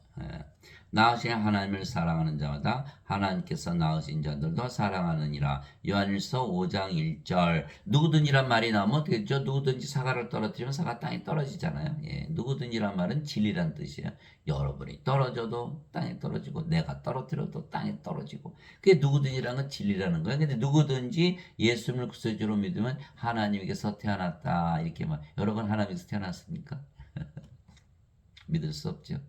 낳으신 하나님을 사랑하는 자마다 하나님께서 낳으신 자들도 사랑하느니라. 요한일서 5장 1절. 누구든지란 말이 나오면 어떻게 되죠? 누구든지 사과를 떨어뜨리면 사과 땅에 떨어지잖아요. 예, 누구든지란 말은 진리란 뜻이에요. 여러분이 떨어져도 땅에 떨어지고 내가 떨어뜨려도 땅에 떨어지고, 그게 누구든지라는 건 진리라는 거예요. 근데 누구든지 예수님을 구세주로 믿으면 하나님께서 태어났다 이렇게 말. 여러분 하나님께서 태어났습니까? 믿을 수 없죠.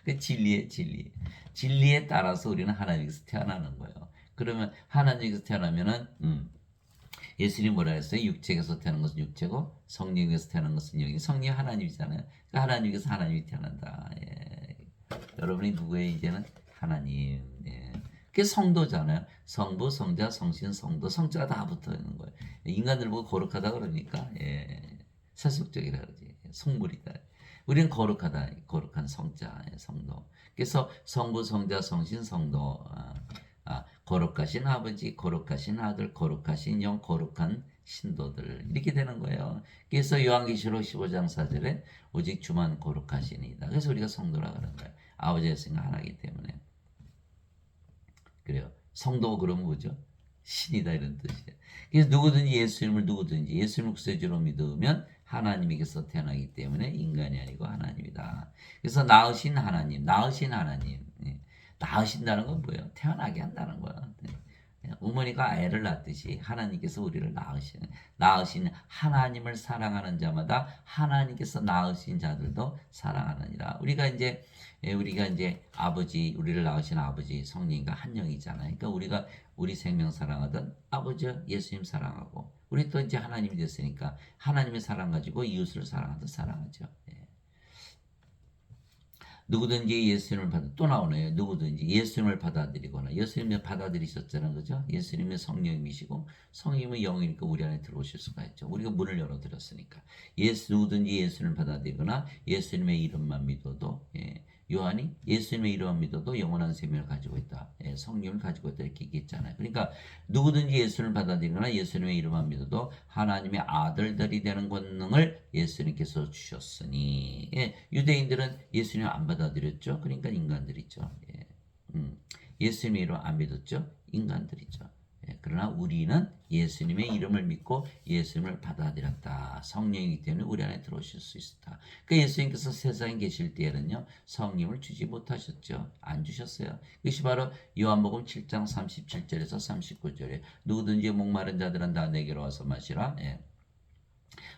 그 진리에 따라서 우리는 하나님께서 태어나는 거예요. 그러면 하나님께서 태어나면은 예수님이 뭐라 했어요? 육체에서 태어난 것은 육체고 성령에서 태어난 것은 영이. 성령이 하나님이잖아요. 그러니까 하나님께서 하나님이 태어난다. 예. 여러분이 누구예요? 이제는 하나님. 예. 그게 성도잖아요. 성부, 성자, 성신, 성도. 성자가 다 붙어 있는 거예요. 인간들 보고 거룩하다 그러니까 세속적이라 그러지. 속물이다. 우리는 거룩하다. 거룩한 성자, 성도. 그래서 성부, 성자, 성신, 성도. 거룩하신 아버지, 거룩하신 아들, 거룩하신 영, 거룩한 신도들. 이렇게 되는 거예요. 그래서 요한계시록 15장 4절에 오직 주만 거룩하시니이다. 그래서 우리가 성도라 그런 거예요. 아버지의 생각 하나이기 때문에. 그래요. 성도 그러면 뭐죠? 신이다 이런 뜻이에요. 그래서 누구든지 예수님을 구세주로 믿으면 하나님에게서 태어나기 때문에 인간이 아니고 하나님이다. 그래서 낳으신 하나님. 낳으신다는 건 뭐예요? 태어나게 한다는 거예요. 어머니가 애를 낳듯이 하나님께서 우리를 낳으신 하나님을 사랑하는 자마다 하나님께서 낳으신 자들도 사랑하느니라. 우리가 이제 아버지, 우리를 낳으신 아버지 성령과 한 영이잖아요. 그러니까 우리 생명 사랑하던 아버지 예수님 사랑하고, 우리 또 이제 하나님이 됐으니까 하나님의 사랑 가지고 이웃을 사랑하듯 사랑하죠. 누구든지 예수님을 또 나오네요. 누구든지 예수님을 받아들이거나, 예수님을 받아들이셨잖아요. 그죠? 예수님의 성령이시고 성령의 영이니까 우리 안에 들어오실 수가 있죠. 우리가 문을 열어드렸으니까. 누구든지 예수님을 받아들이거나 예수님의 이름만 믿어도, 요한이 예수님의 이름만 믿어도 영원한 생명을 가지고 있다. 성령을 가지고 있다 이렇게 얘기했잖아요. 그러니까 누구든지 예수님을 받아들이거나 예수님의 이름만 믿어도 하나님의 아들들이 되는 권능을 예수님께서 주셨으니. 유대인들은 예수님을 안 받아들였죠. 그러니까 인간들이죠. 예수님의 이름 안 믿었죠. 인간들이죠. 그러나 우리는 예수님의 이름을 믿고 예수님을 받아들였다. 성령이기 때문에 우리 안에 들어오실 수 있다. 그러니까 예수님께서 세상에 계실 때에는요, 성령을 주지 못하셨죠. 안 주셨어요. 이것이 바로 요한복음 7장 37절에서 39절에 누구든지 목마른 자들은 다 내게로 와서 마시라.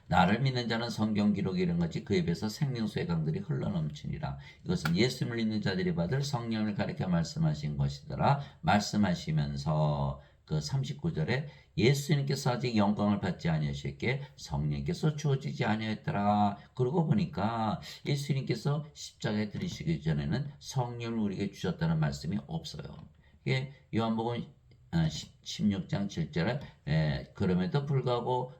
나를 믿는 자는 성경 기록에 이른 같이 그 입에서 생명수의 강들이 흘러넘치니라. 이것은 예수님을 믿는 자들이 받을 성령을 가리켜 말씀하신 것이더라. 말씀하시면서 그 39절에 예수님께서 아직 영광을 받지 아니하셨기에 성령께서 주어지지 아니하였더라. 그러고 보니까 예수님께서 십자가에 들이시기 전에는 성령을 우리에게 주셨다는 말씀이 없어요. 이게 요한복음 16장 7절에 그럼에도 불구하고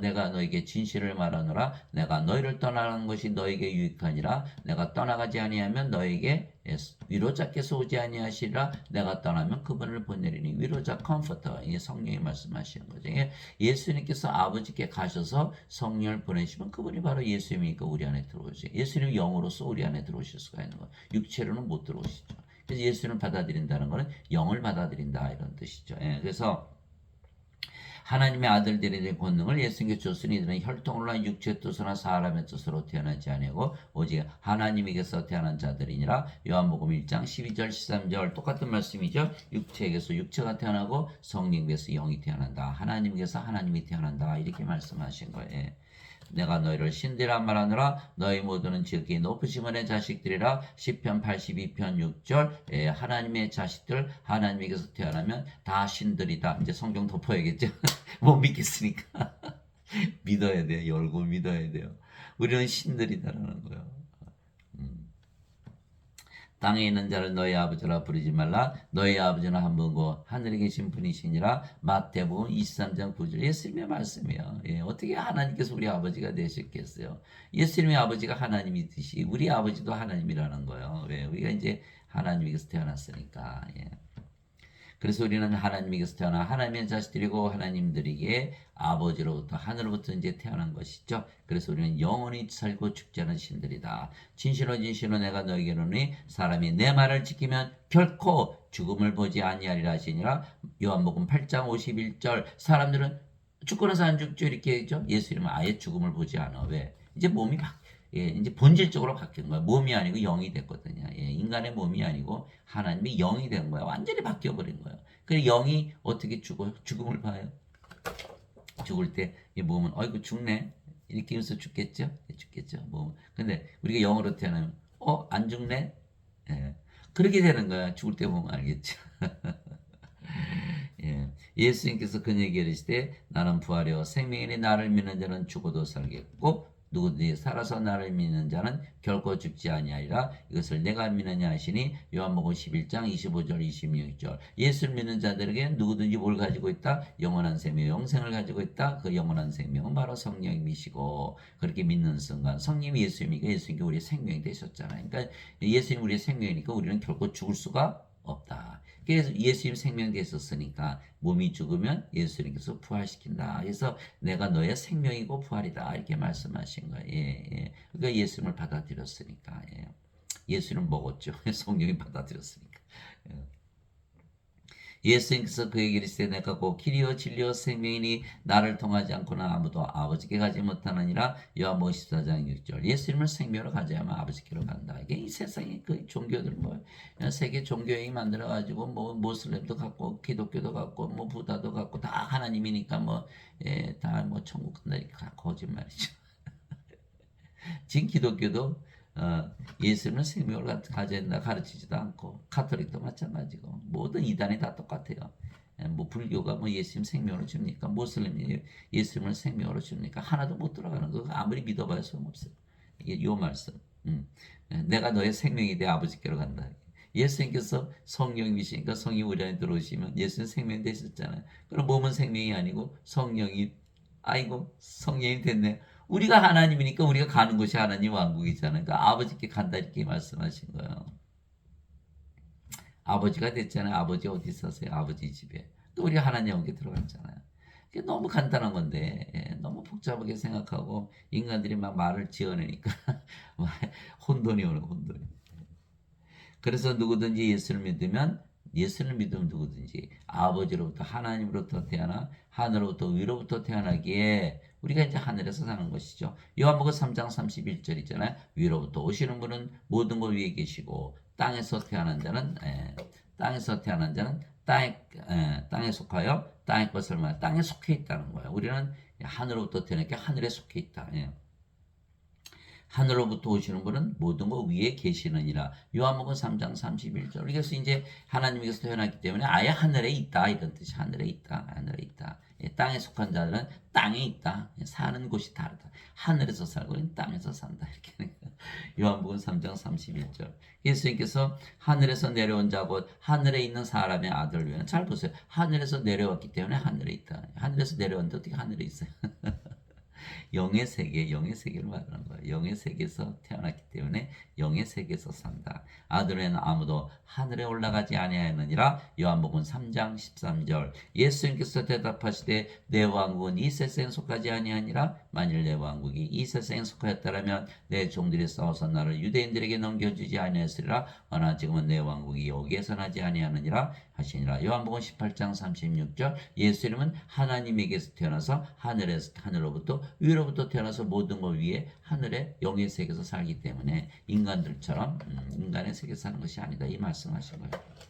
내가 너에게 진실을 말하노라. 내가 너희를 떠나는 것이 너에게 유익하니라. 내가 떠나가지 아니하면 너에게 위로자께서 오지 아니하시리라. 내가 떠나면 그분을 보내리니. 위로자 컴포터, 이게 성령이 말씀하시는 거죠. 예수님께서 아버지께 가셔서 성령을 보내시면 그분이 바로 예수님이니까 우리 안에 들어오죠. 예수님 영으로서 우리 안에 들어오실 수가 있는 거예요. 육체로는 못 들어오시죠. 그래서 예수를 받아들인다는 것은 영을 받아들인다 이런 뜻이죠. 그래서 하나님의 아들들이 된 권능을 예수님께 줬으니 이들은 혈통으로나 육체의 뜻으로나 사람의 뜻으로 태어나지 아니하고 오직 하나님에게서 태어난 자들이니라. 요한복음 1장 12절 13절 똑같은 말씀이죠. 육체에게서 육체가 태어나고 성령에게서 영이 태어난다. 하나님에게서 하나님이 태어난다. 이렇게 말씀하신 거예요. 내가 너희를 신들이라 말하느라. 너희 모두는 지극히 높으신 분의 자식들이라. 시편 82편 6절. 하나님의 자식들, 하나님에게서 태어나면 다 신들이다. 이제 성경 덮어야겠죠. 못 믿겠으니까 믿어야 돼요. 열고 믿어야 돼요. 우리는 신들이다라는 거예요. 땅에 있는 자를 너희 아버지라 부르지 말라. 너희 아버지는 한 분고 하늘에 계신 분이시니라. 마태복음 23장 9절 예수님의 말씀이에요. 어떻게 하나님께서 우리 아버지가 되셨겠어요? 예수님의 아버지가 하나님이듯이 우리 아버지도 하나님이라는 거예요. 왜? 우리가 이제 하나님에게서 태어났으니까. 그래서 우리는 하나님에게서 태어나 하나님의 자식들이고 하나님들에게 아버지로부터 하늘로부터 이제 태어난 것이죠. 그래서 우리는 영원히 살고 죽지 않은 신들이다. 진실로 진실로 내가 너에게 이르노니 사람이 내 말을 지키면 결코 죽음을 보지 아니하리라 하시니라. 요한복음 8장 51절. 사람들은 죽고 나서 안 죽죠 이렇게 했죠. 예수님은 아예 죽음을 보지 않아. 왜? 이제 몸이 이제 본질적으로 바뀐 거야. 몸이 아니고 영이 됐거든요. 인간의 몸이 아니고 하나님의 영이 된 거야. 완전히 바뀌어버린 거야. 그래 영이 어떻게 죽어요? 죽음을 봐요. 죽을 때 이 몸은 어이구 죽네 이렇게 해서 죽겠죠? 죽겠죠. 몸. 근데 우리가 영으로 태어나면 안 죽네? 그렇게 되는 거야. 죽을 때 보면 알겠죠. 예수님께서 그 얘기를 하시되 나는 부활이요 생명이니 나를 믿는 자는 죽어도 살겠고 누구든지 살아서 나를 믿는 자는 결코 죽지 아니하리라. 이것을 내가 믿느냐 하시니 요한복음 11장 25절 26절. 예수를 믿는 자들에게 누구든지 뭘 가지고 있다? 영원한 생명, 영생을 가지고 있다. 그 영원한 생명은 바로 성령님이시고 그렇게 믿는 순간 성령이 예수님이니까 예수님이 우리의 생명이 되셨잖아요. 그러니까 예수님이 우리의 생명이니까 우리는 결코 죽을 수가 없다. 그래서 예수님 생명 되셨으니까 몸이 죽으면 예수님께서 부활시킨다. 그래서 내가 너의 생명이고 부활이다. 이렇게 말씀하신 거예요. 그러니까 예수님을 받아들였으니까. 예수님 먹었죠. 성령이 받아들였으니까. 예수님께서 그에게 이르시되 내가 곧 길이요 진리요 생명이니 나를 통하지 않고는 아무도 아버지께 가지 못하느니라. 요한복음 14장 6절. 예수님을 생명으로 가져야만 아버지께로 간다. 이게 이 세상의 그 종교들 세계 종교행위 만들어 가지고 모슬렘도 갖고 기독교도 갖고 부다도 갖고 다 하나님이니까 다 천국 간다 이렇게 거짓말이죠. 지금 기독교도 예수님을 생명으로 가져야 된다 가르치지도 않고 카톨릭도 마찬가지고 모든 이단이 다 똑같아요. 불교가 예수님 생명으로 줍니까? 모슬림이 예수님을 생명으로 줍니까? 하나도 못 들어가는 거 아무리 믿어봐야 소용없어요. 이게 요 말씀. 내가 너의 생명이 돼 아버지께로 간다. 예수님께서 성령이시니까 성이 우리 안에 들어오시면 예수님 생명 되셨잖아요. 그럼 몸은 생명이 아니고 성령이 아이고 성령이 됐네. 우리가 하나님이니까 우리가 가는 곳이 하나님 왕국이잖아요. 그러니까 아버지께 간다 이렇게 말씀하신 거예요. 아버지가 됐잖아요. 아버지 어디 있었어요? 아버지 집에. 또 우리가 하나님 왕국에 들어갔잖아요. 그게 너무 간단한 건데 너무 복잡하게 생각하고 인간들이 막 말을 지어내니까 혼돈이 오는 혼돈이. 그래서 누구든지 예수를 믿으면 누구든지 아버지로부터 하나님으로부터 태어나 하늘로부터 위로부터 태어나기에 우리가 이제 하늘에서 사는 것이죠. 요한복음 3장 31절 있잖아요. 위로부터 오시는 분은 모든 것 위에 계시고 땅에서 태어난 자는 땅에 속하여 땅의 것을 말 땅에 속해 있다는 거예요. 우리는 하늘로부터 태어났기 하늘에 속해 있다. 하늘로부터 오시는 분은 모든 것 위에 계시느니라. 요한복음 3장 31절. 그래서 이제 하나님께서 태어났기 때문에 아예 하늘에 있다 이런 뜻이 하늘에 있다. 땅에 속한 자들은 땅에 있다. 사는 곳이 다르다. 하늘에서 살고 땅에서 산다. 이렇게 요한복음 3장 31절. 예수님께서 하늘에서 내려온 자 곧 하늘에 있는 사람의 아들 외에는 잘 보세요. 하늘에서 내려왔기 때문에 하늘에 있다. 하늘에서 내려왔는데 어떻게 하늘에 있어요? 영의 세계를 말하는 거예요. 영의 세계에서 태어났기 때문에 영의 세계에서 산다. 아들은 아무도 하늘에 올라가지 아니하였느니라. 요한복음 3장 13절. 예수님께서 대답하시되 내 왕국은 이 세상에 속하지 아니하니라. 만일 내 왕국이 이 세상에 속하였다라면 내 종들이 싸워서 나를 유대인들에게 넘겨주지 아니하였으리라. 허나 지금은 내 왕국이 여기에서 나지 아니하느니라 하시니라. 요한복음 18장 36절. 예수님은 하나님에게서 태어나서 하늘로부터 위로부터 태어나서 모든 것 위에 하늘의 영의 세계에서 살기 때문에 인간들처럼 인간의 세계에서 사는 것이 아니다 이 말씀하신 거예요.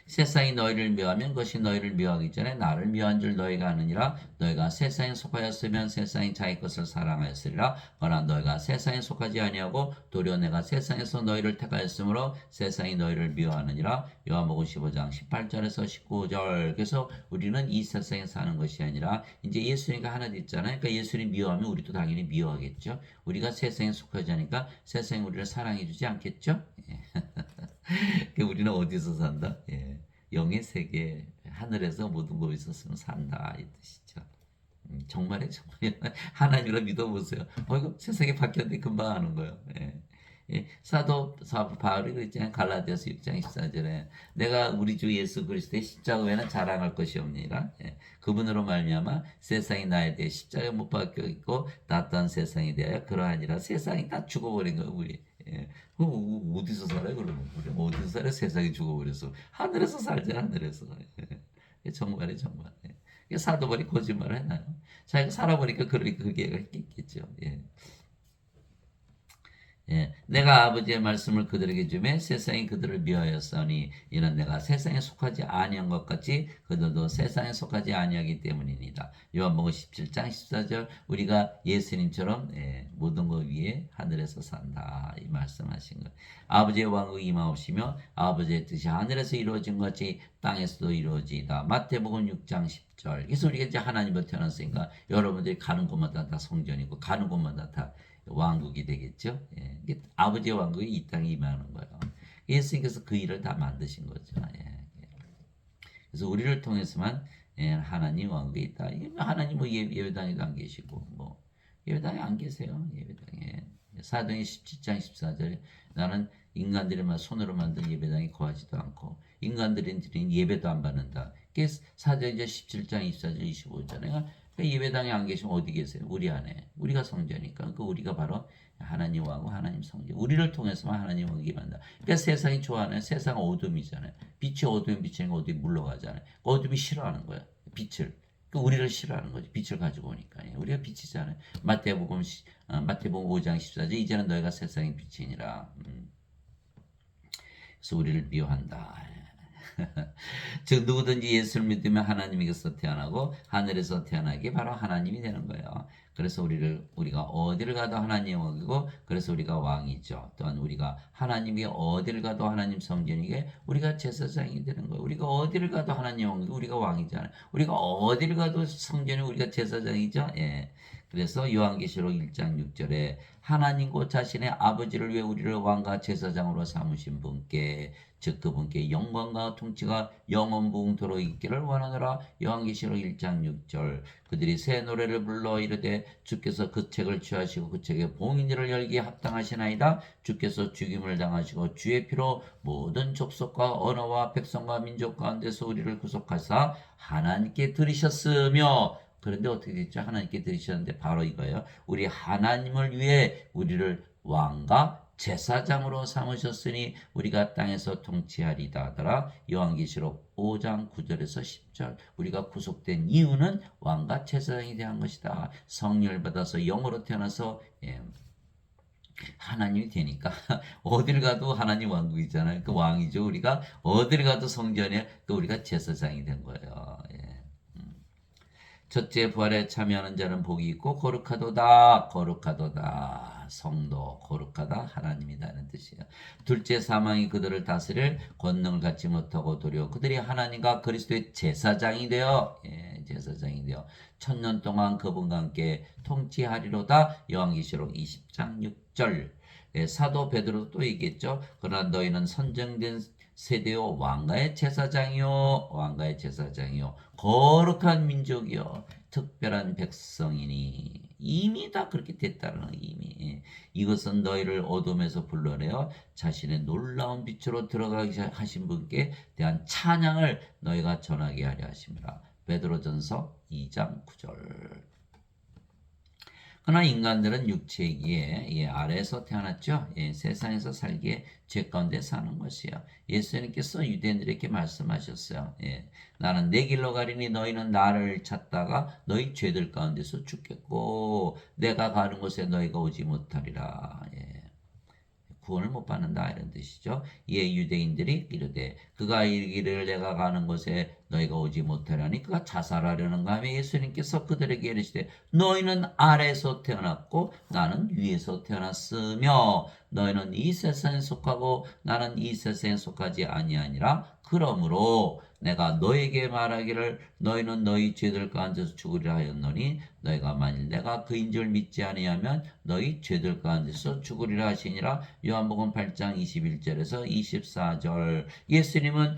세상이 너희를 미워하면 그것이 너희를 미워하기 전에 나를 미워한 줄 너희가 아느니라. 너희가 세상에 속하였으면 세상이 자기 것을 사랑하였으리라. 그러나 너희가 세상에 속하지 아니하고 도리어 내가 세상에서 너희를 택하였으므로 세상이 너희를 미워하느니라. 요한복음 15장 18절에서 19절. 그래서 우리는 이 세상에 사는 것이 아니라 이제 예수님과 하나 됐잖아요. 그러니까 예수님 미워하면 우리도 당연히 미워하겠죠. 우리가 세상에 속하지 않으니까 세상이 우리를 사랑해주지 않겠죠. 우리는 어디서 산다? 영의 세계, 하늘에서 모든 것이 있었으면 산다 이 뜻이죠. 정말에 하나님을 믿어보세요. 이거 세상이 바뀌었는데 금방 하는 거예요. 사도 바울이 그랬잖아요. 갈라디아서 6장 14절에 내가 우리 주 예수 그리스도의 십자가 외에는 자랑할 것이 없느니라. 그분으로 말미암아 세상이 나에 대해 십자가에 못 박혀 있고 낫던 세상에 대하여 그러하니라. 세상이 다 죽어버린 거예요. 우리. 어디서 살아요 그러면? 우리 어디서 살아요? 세상이 죽어버렸어. 하늘에서 살자. 하늘에서. 정말이 정말. 사도 바울이 거짓말을 했나요? 자기가 살아보니까 그게 했겠죠. 내가 아버지의 말씀을 그들에게 주매 세상이 그들을 미워하였으니 이는 내가 세상에 속하지 아니한 것 같이 그들도 세상에 속하지 아니하기 때문이니라. 요한복음 17장 14절 우리가 예수님처럼 모든 것 위에 하늘에서 산다 이 말씀하신 것. 아버지의 왕국이 임하옵시며 아버지의 뜻이 하늘에서 이루어진 것 같이 땅에서도 이루어지이다. 마태복음 6장 10절. 그래서 우리가 이제 하나님으로 태어났으니까 여러분들이 가는 곳마다 다 성전이고 가는 곳마다 다 왕국이 되겠죠. 아버지의 왕국이 이 땅에 임하는 거예요. 예수님께서 그 일을 다 만드신 거죠. 그래서 우리를 통해서만 하나님 왕국이 있다. 하나님 뭐 예배당에도 안 계시고 뭐 예배당에 안 계세요. 예배당에 사도행 17장 14절에 나는 인간들의 손으로 만든 예배당에 거하지도 않고 인간들이 드린 예배도 안 받는다. 사도행 17장 24절 25절에 예배당에 안 계시면 어디 계세요? 우리 안에. 우리가 성전이니까. 그 우리가 바로 하나님 왕국, 하나님 성전. 우리를 통해서만 하나님 왕국이 만다. 그러니까 세상이 좋아하는 세상은 어둠이잖아요. 빛이 어둠이 비치는 거 어디 물러가잖아요. 어둠이 싫어하는 거야. 빛을. 그 우리를 싫어하는 거지. 빛을 가지고 오니까. 우리가 빛이잖아요. 마태복음 5장 14절 이제는 너희가 세상의 빛이니라. 그래서 우리를 미워한다. 즉 누구든지 예수를 믿으면 하나님에게서 태어나고 하늘에서 태어나기 바로 하나님이 되는 거예요. 그래서 우리가 어디를 가도 하나님의 왕이고 그래서 우리가 왕이죠. 또한 우리가 하나님이 어디를 가도 하나님 성전이게 우리가 제사장이 되는 거예요. 우리가 어디를 가도 하나님 왕이고 우리가 왕이잖아요. 우리가 어디를 가도 성전이 우리가 제사장이죠. 그래서 요한계시록 1장 6절에 하나님 곧 자신의 아버지를 위해 우리를 왕과 제사장으로 삼으신 분께 즉 그분께 영광과 통치가 영원부흥토록 있기를 원하노라. 요한계시록 1장 6절 그들이 새 노래를 불러 이르되 주께서 그 책을 취하시고 그 책의 봉인들을 열기에 합당하시나이다. 주께서 죽임을 당하시고 주의 피로 모든 족속과 언어와 백성과 민족 가운데서 우리를 구속하사 하나님께 들이셨으며 그런데 어떻게 됐죠? 하나님께 들으셨는데 바로 이거예요. 우리 하나님을 위해 우리를 왕과 제사장으로 삼으셨으니 우리가 땅에서 통치하리다 하더라. 요한계시록 5장 9절에서 10절 우리가 구속된 이유는 왕과 제사장이 대한 것이다. 성령을 받아서 영으로 태어나서 하나님이 되니까 어딜 가도 하나님 왕국이잖아요. 그 왕이죠. 우리가 어딜 가도 성전에 그 우리가 제사장이 된 거예요. 첫째 부활에 참여하는 자는 복이 있고 거룩하도다. 성도 거룩하다 하나님이다는 뜻이에요. 둘째 사망이 그들을 다스릴 권능을 갖지 못하고 도리어 그들이 하나님과 그리스도의 제사장이 되어 천년 동안 그분과 함께 통치하리로다. 요한계시록 20장 6절 사도 베드로도 또 얘기했죠. 그러나 너희는 선정된 세대요 왕가의 제사장이요 거룩한 민족이요 특별한 백성이니 이미 다 그렇게 됐다는 거 이미 이것은 너희를 어둠에서 불러내어 자신의 놀라운 빛으로 들어가게 하신 분께 대한 찬양을 너희가 전하게 하려 하심이라. 베드로전서 2장 9절 그러나 인간들은 육체이기에 아래에서 태어났죠. 세상에서 살기에 죄 가운데 사는 것이요. 예수님께서 유대인들에게 말씀하셨어요. 나는 내 길로 가리니 너희는 나를 찾다가 너희 죄들 가운데서 죽겠고 내가 가는 곳에 너희가 오지 못하리라. 구원을 못 받는다 이런 뜻이죠. 이에 유대인들이 이르되 그가 이르기를 내가 가는 곳에 너희가 오지 못하려니 그가 자살하려는가 하며 예수님께서 그들에게 이르시되 너희는 아래에서 태어났고 나는 위에서 태어났으며 너희는 이 세상에 속하고 나는 이 세상에 속하지 아니하니라. 그러므로 내가 너에게 말하기를 너희는 너희 죄들 가운데서 죽으리라 하였노니 너희가 만일 내가 그인 줄 믿지 아니하면 너희 죄들 가운데서 죽으리라 하시니라. 요한복음 8장 21절에서 24절 예수님은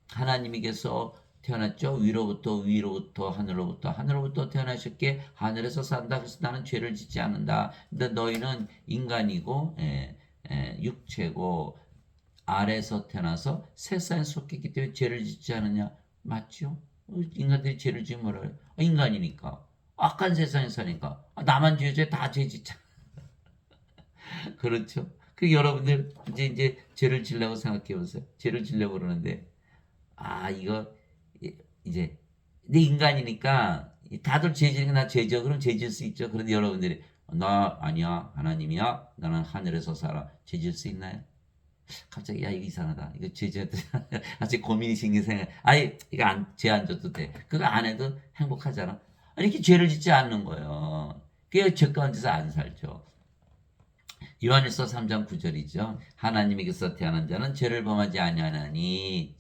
하나님께서 태어났죠. 위로부터 하늘로부터 태어나셨기에 하늘에서 산다. 그래서 나는 죄를 짓지 않는다. 근데 너희는 인간이고 육체고 아래에서 태어나서 세상에 속했기 때문에 죄를 짓지 않느냐? 맞죠? 인간들이 죄를 지으면 뭐라 그래요? 인간이니까. 악한 세상에 사니까. 나만 다 죄 짓잖아. 그렇죠? 그 여러분들 이제 죄를 지려고 생각해 보세요. 죄를 지려고 그러는데 이거 이제 내 인간이니까 다들 죄 지는 게 나 죄죠. 그럼 죄 질 수 있죠. 그런데 여러분들이 나 아니야. 하나님이야. 나는 하늘에서 살아. 죄 질 수 있나요? 갑자기 야 이거 이상하다. 이거 죄 아직 고민이 생긴 생각. 이거 죄 안 져도 돼. 그거 안 해도 행복하잖아. 이렇게 죄를 짓지 않는 거예요. 그게 죄 가운데서 안 살죠. 요한일서 3장 9절이죠. 하나님에게서 태어난 자는 죄를 범하지 아니하나니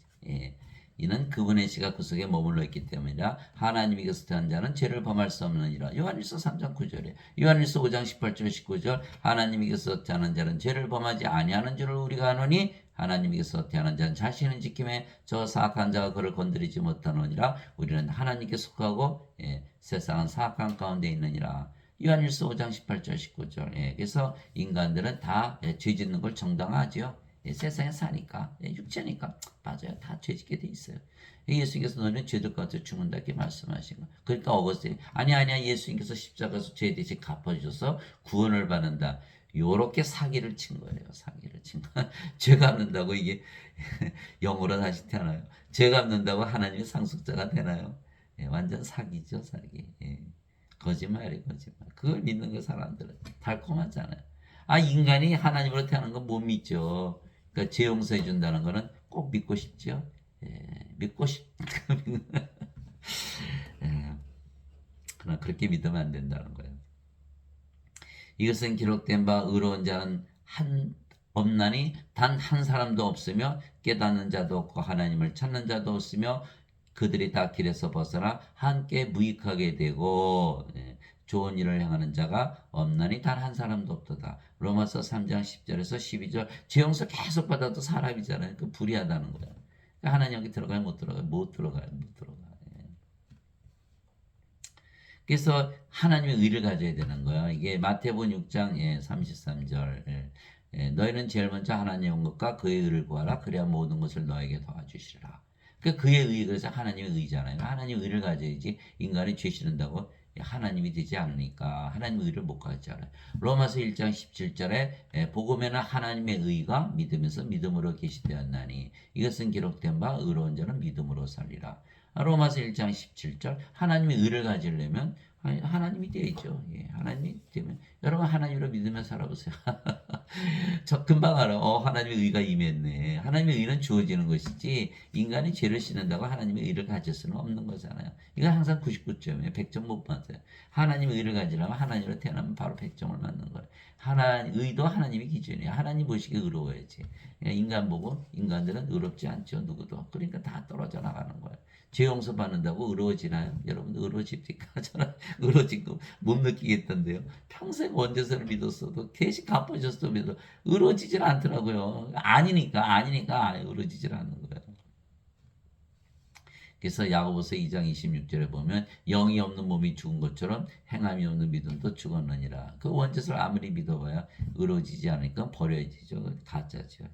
이는 그분의 씨가 그 속에 머물러 있기 때문이라. 하나님에게서 태어난 자는 죄를 범할 수 없느니라. 요한일서 3장 9절에 요한일서 5장 18절 19절 하나님에게서 태어난 자는 죄를 범하지 아니하는 줄을 우리가 아노니 하나님에게서 태어난 자는 자신은 지킴에 저 사악한 자가 그를 건드리지 못하느니라. 우리는 하나님께 속하고 세상은 사악한 가운데 있느니라. 요한일서 5장 18절 19절. 그래서 인간들은 다 죄 짓는 걸 정당화하죠. 세상에 사니까 육체니까 맞아요. 다 죄짓게 돼 있어요. 예수님께서 너는 죄들 가운데 죽는다 이렇게 말씀하신 거. 그러니까 어거스틴이 아니야 예수님께서 십자가에서 죄 대신 갚아주셔서 구원을 받는다. 요렇게 사기를 친 거예요. 사기를 친 거. 죄 갚는다고 이게 영으로 다시 태어나요. 죄 갚는다고 하나님의 상속자가 되나요? 완전 사기죠 사기. 거짓말이에요 거짓말. 그걸 믿는 그 사람들은 달콤하잖아요. 인간이 하나님으로 태어난 건 못 믿죠. 그러니까 죄 용서해 준다는 거는 꼭 믿고 싶죠. 믿고 싶. 그러나 그렇게 믿으면 안 된다는 거예요. 이것은 기록된 바 의로운 자는 없나니 단 한 사람도 없으며 깨닫는 자도 없고 하나님을 찾는 자도 없으며 그들이 다 길에서 벗어나 함께 무익하게 되고 좋은 일을 행하는 자가 없나니 단 한 사람도 없도다. 로마서 3장 10절에서 12절. 죄 용서 계속 받아도 사람이잖아요. 그 불의하다는 거예요. 그러니까 하나님 여기 들어가요? 못 들어가요? 못 들어가요. 못 들어가요. 그래서 하나님의 의를 가져야 되는 거예요. 이게 마태복음 6장 33절. 너희는 제일 먼저 하나님의 것과 그의 의를 구하라. 그래야 모든 것을 너에게 도와주시리라. 그러니까 그의 의, 그래서 하나님의 의잖아요. 하나님의 의를 가져야지 인간이 죄 지른다고 하나님이 되지 않으니까 하나님의 의를 못 가지잖아요. 로마서 1장 17절에 복음에는 하나님의 의가 믿으면서 믿음으로 계시되었나니 이것은 기록된 바 의로운 자는 믿음으로 살리라. 로마서 1장 17절 하나님의 의를 가지려면 하나님이 되어야죠. 하나님이 되면 여러분 하나님으로 믿으며 살아보세요. 저 금방 알아. 하나님의 의가 임했네. 하나님의 의는 주어지는 것이지 인간이 죄를 씻는다고 하나님의 의를 가질 수는 없는 거잖아요. 이건 항상 99점이에요. 100점 못 받아요. 하나님의 의를 가지려면 하나님으로 태어나면 바로 100점을 맞는 거예요. 의도 하나님의 기준이에요. 하나님 보시기에 의로워야지. 인간 보고 인간들은 의롭지 않죠. 누구도. 그러니까 다 떨어져 나가는 거예요. 죄 용서 받는다고 의로워지나요? 여러분들 의로워집니까? 저는 의로워진 거 못 느끼겠던데요. 평생 원죄선을 믿었어도 대신 갚아줬어도 믿어 의로워지질 않더라고요. 아니니까 의로워지질 않는 거예요. 그래서 야고보서 2장 26절에 보면 영이 없는 몸이 죽은 것처럼 행함이 없는 믿음도 죽었느니라. 그 원죄를 아무리 믿어봐야 의로워지지 않으니까 버려지죠. 가짜죠.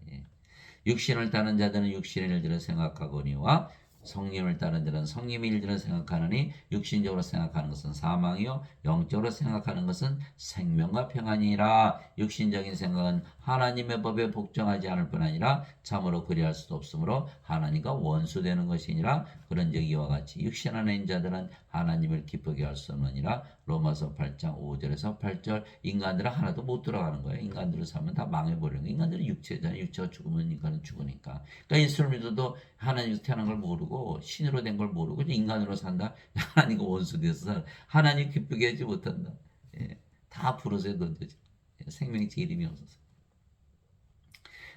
육신을 따는 자들은 육신의 일들을 생각하거니와 성령을 따른 자는 성령의 일들을 생각하느니 육신적으로 생각하는 것은 사망이요 영적으로 생각하는 것은 생명과 평안이라. 육신적인 생각은 하나님의 법에 복종하지 않을 뿐 아니라 참으로 그리할 수도 없으므로 하나님과 원수되는 것이니라. 그런즉 이와 같이 육신 안에 있는 자들은 하나님을 기쁘게 할 수 없느니라. 로마서 8장 5절에서 8절. 인간들은 하나도 못 들어가는 거예요. 인간들을 살면 다 망해버리는 거예요. 인간들은 육체잖아요. 육체가 죽으면 인간은 죽으니까. 그러니까 예수를 믿어도 하나님에서 태어난 걸 모르고 신으로 된 걸 모르고 인간으로 산다. 하나님과 원수돼서 살아. 하나님 기쁘게 하지 못한다. 다 불옷에 던져져. 생명지 이름이 없어서.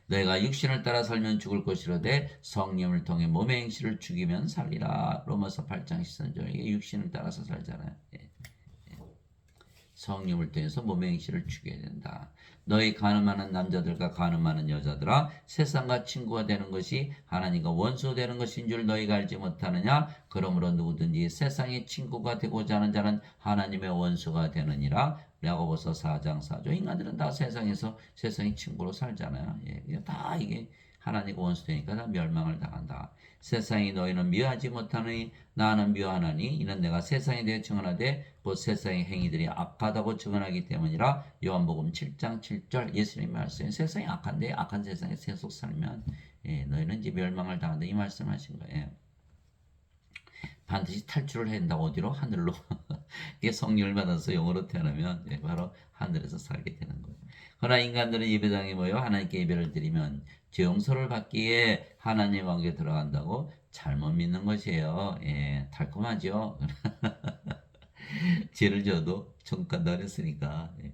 너희가 육신을 따라 살면 죽을 것이로되 성령을 통해 몸의 행실을 죽이면 살리라. 로마서 8장 13절. 이게 육신을 따라서 살잖아요. 성령을 통해서 몸의 행실을 죽여야 된다. 너희 가늠하는 남자들과 가늠하는 여자들아 세상과 친구가 되는 것이 하나님과 원수 되는 것인 줄 너희가 알지 못하느냐. 그러므로 누구든지 세상의 친구가 되고자 하는 자는 하나님의 원수가 되느니라. 야고보서 4장 4절. 인간들은 다 세상에서 세상의 친구로 살잖아요. 예, 그냥 다 이게 하나님과 원수되니까 다 멸망을 당한다. 세상이 너희는 미워하지 못하느니 나는 미워하나니 이는 내가 세상에 대해 증언하되 곧 세상의 행위들이 악하다고 증언하기 때문이라. 요한복음 7장 7절 예수님 말씀. 세상이 악한데 악한 세상에 계속 살면 예, 너희는 이제 멸망을 당한다 이 말씀하신 거예요. 반드시 탈출을 해야 된다. 어디로? 하늘로. 이게 성령을 받아서 영으로 태어나면 예, 바로 하늘에서 살게 되는 거예요. 그러나 인간들은 예배당에 모여 하나님께 예배를 드리면 죄 용서를 받기에 하나님 왕국에 들어간다고 잘못 믿는 것이에요. 예, 달콤하죠. 죄를 져도 천국 간다 그랬으니까. 예.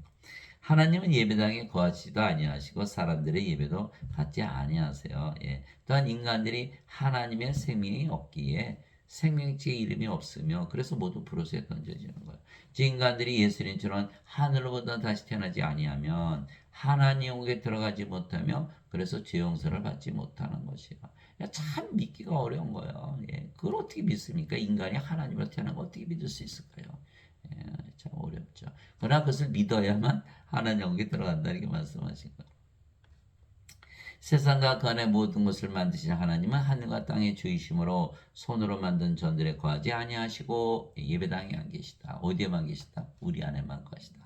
하나님은 예배당에 거하시지도 아니하시고 사람들의 예배도 받지 아니하세요. 예. 또한 인간들이 하나님의 생명이 없기에 생명체의 이름이 없으며 그래서 모두 불옷에 던져지는 거예요. 인간들이 예수님처럼 하늘로부터 다시 태어나지 아니하면 하나님 영국에 들어가지 못하며 그래서 죄 용서를 받지 못하는 것이야. 참 믿기가 어려운 거예요. 예. 그걸 어떻게 믿습니까? 인간이 하나님으로 태어난 거 어떻게 믿을 수 있을까요? 예, 참 어렵죠. 그러나 그것을 믿어야만 하나님 영국에 들어간다 이렇게 말씀하신 거예요. 세상과 그 안에 모든 것을 만드신 하나님은 하늘과 땅의 주이심으로 손으로 만든 전들에 거하지 아니하시고 예배당에 안 계시다. 어디에만 계시다? 우리 안에만 거하시다.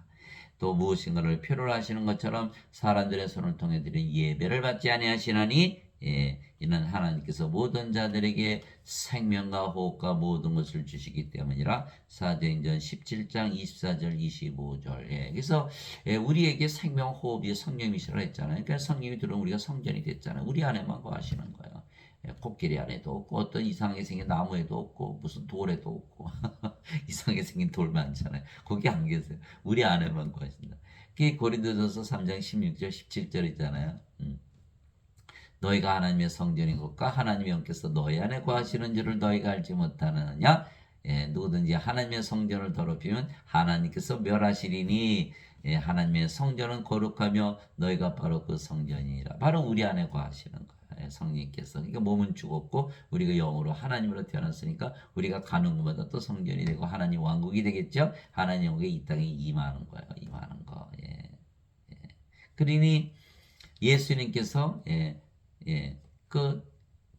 또 무엇인가를 표를 하시는 것처럼 사람들의 손을 통해 드린 예배를 받지 아니하시나니 예, 이는 하나님께서 모든 자들에게 생명과 호흡과 모든 것을 주시기 때문이라. 사도행전 17장 24절 25절. 예, 그래서 예, 우리에게 생명 호흡이 성령이시라 했잖아요. 그러니까 성령이 들어오면 우리가 성전이 됐잖아요. 우리 안에만 거하시는 거예요. 예, 코끼리 안에도 없고 어떤 이상하게 생긴 나무에도 없고 무슨 돌에도 없고 이상하게 생긴 돌 많잖아요. 거기 안 계세요. 우리 안에만 거하신다. 그게 고린도전서 3장 16절 17절이잖아요. 너희가 하나님의 성전인 것과 하나님의 영께서 너희 안에 거하시는 줄을 너희가 알지 못하느냐? 예, 누구든지 하나님의 성전을 더럽히면 하나님께서 멸하시리니 예, 하나님의 성전은 거룩하며 너희가 바로 그 성전이니라. 바로 우리 안에 거하시는 거예요. 예, 성령께서. 그러니까 몸은 죽었고 우리가 영으로 하나님으로 태어났으니까 우리가 가는 곳마다 또 성전이 되고 하나님 왕국이 되겠죠. 하나님 영국에 이 땅에 임하는 거예요. 임하는 거. 예, 예. 그러니 예수님께서 예, 그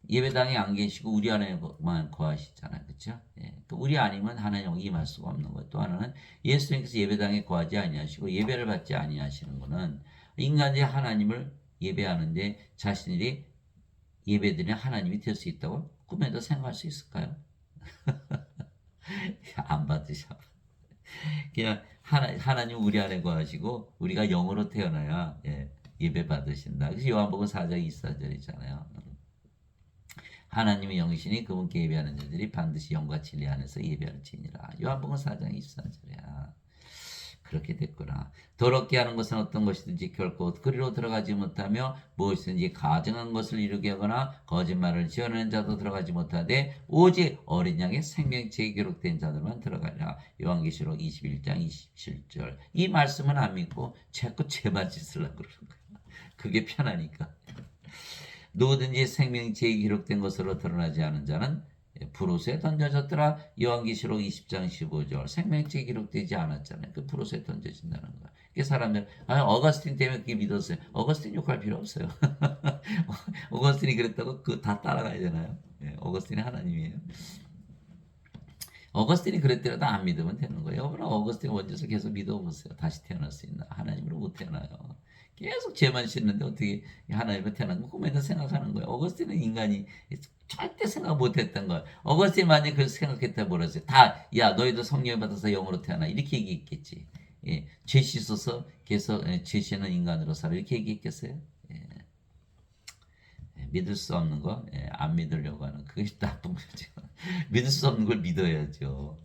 예배당에 안 계시고 우리 안에만 거하시잖아요. 그렇죠? 예, 또 우리 아니면 하나님 임할 수가 없는 거예요. 또 하나는 예수님께서 예배당에 거하지 아니하시고 예배를 받지 아니하시는 것은 인간이 하나님을 예배하는데 자신들이 예배드리는 하나님이 될 수 있다고 꿈에도 생각할 수 있을까요? 안 받으셔. 그냥 하나님 우리 안에 거하시고 우리가 영으로 태어나야 예배 받으신다. 그래서 요한복음 4장 24절이잖아요. 하나님의 영이시니 그분께 예배하는 자들이 반드시 영과 진리 안에서 예배할지니라. 요한복음 4장 24절이야. 그렇게 됐구나. 더럽게 하는 것은 어떤 것이든지 결코 그리로 들어가지 못하며 무엇이든지 가증한 것을 이루게 하거나 거짓말을 지어내는 자도 들어가지 못하되 오직 어린 양의 생명체에 기록된 자들만 들어가리라. 요한계시록 21장 27절. 이 말씀은 안 믿고 자꾸 제맛짓을 하려고 그러는 거야. 그게 편하니까. 누구든지 생명체에 기록된 것으로 드러나지 않은 자는 불옷에 던져졌더라. 요한계시록 20장 15절. 생명체에 기록되지 않았잖아요. 그 불옷에 던져진다는 거야. 그 사람들 어거스틴 때문에 그게 믿었어요. 어거스틴 욕할 필요 없어요. 어거스틴이 그랬다고 그 다 따라가야 되나요? 어거스틴이 하나님이에요. 어거스틴이 그랬더라도 안 믿으면 되는 거예요. 그럼 어거스틴 원죄서 계속 믿어보세요. 다시 태어날 수 있나? 하나님으로 못 태어나요. 계속 죄만 씻는데 어떻게 하나님으로 태어난 거 꿈에도 생각하는 거예요. 어거스틴은 인간이 절대 생각 못했던 거예요. 어거스틴 만약에 그걸 생각했다 뭐랬어요. 야 너희도 성령을 받아서 영으로 태어나 이렇게 얘기했겠지. 예, 죄 씻어서 계속 죄 씻는 인간으로 살아 이렇게 얘기했겠어요. 믿을 수 없는 거 안 믿으려고 하는 그게 나쁜 거죠. 믿을 수 없는 걸 믿어야죠.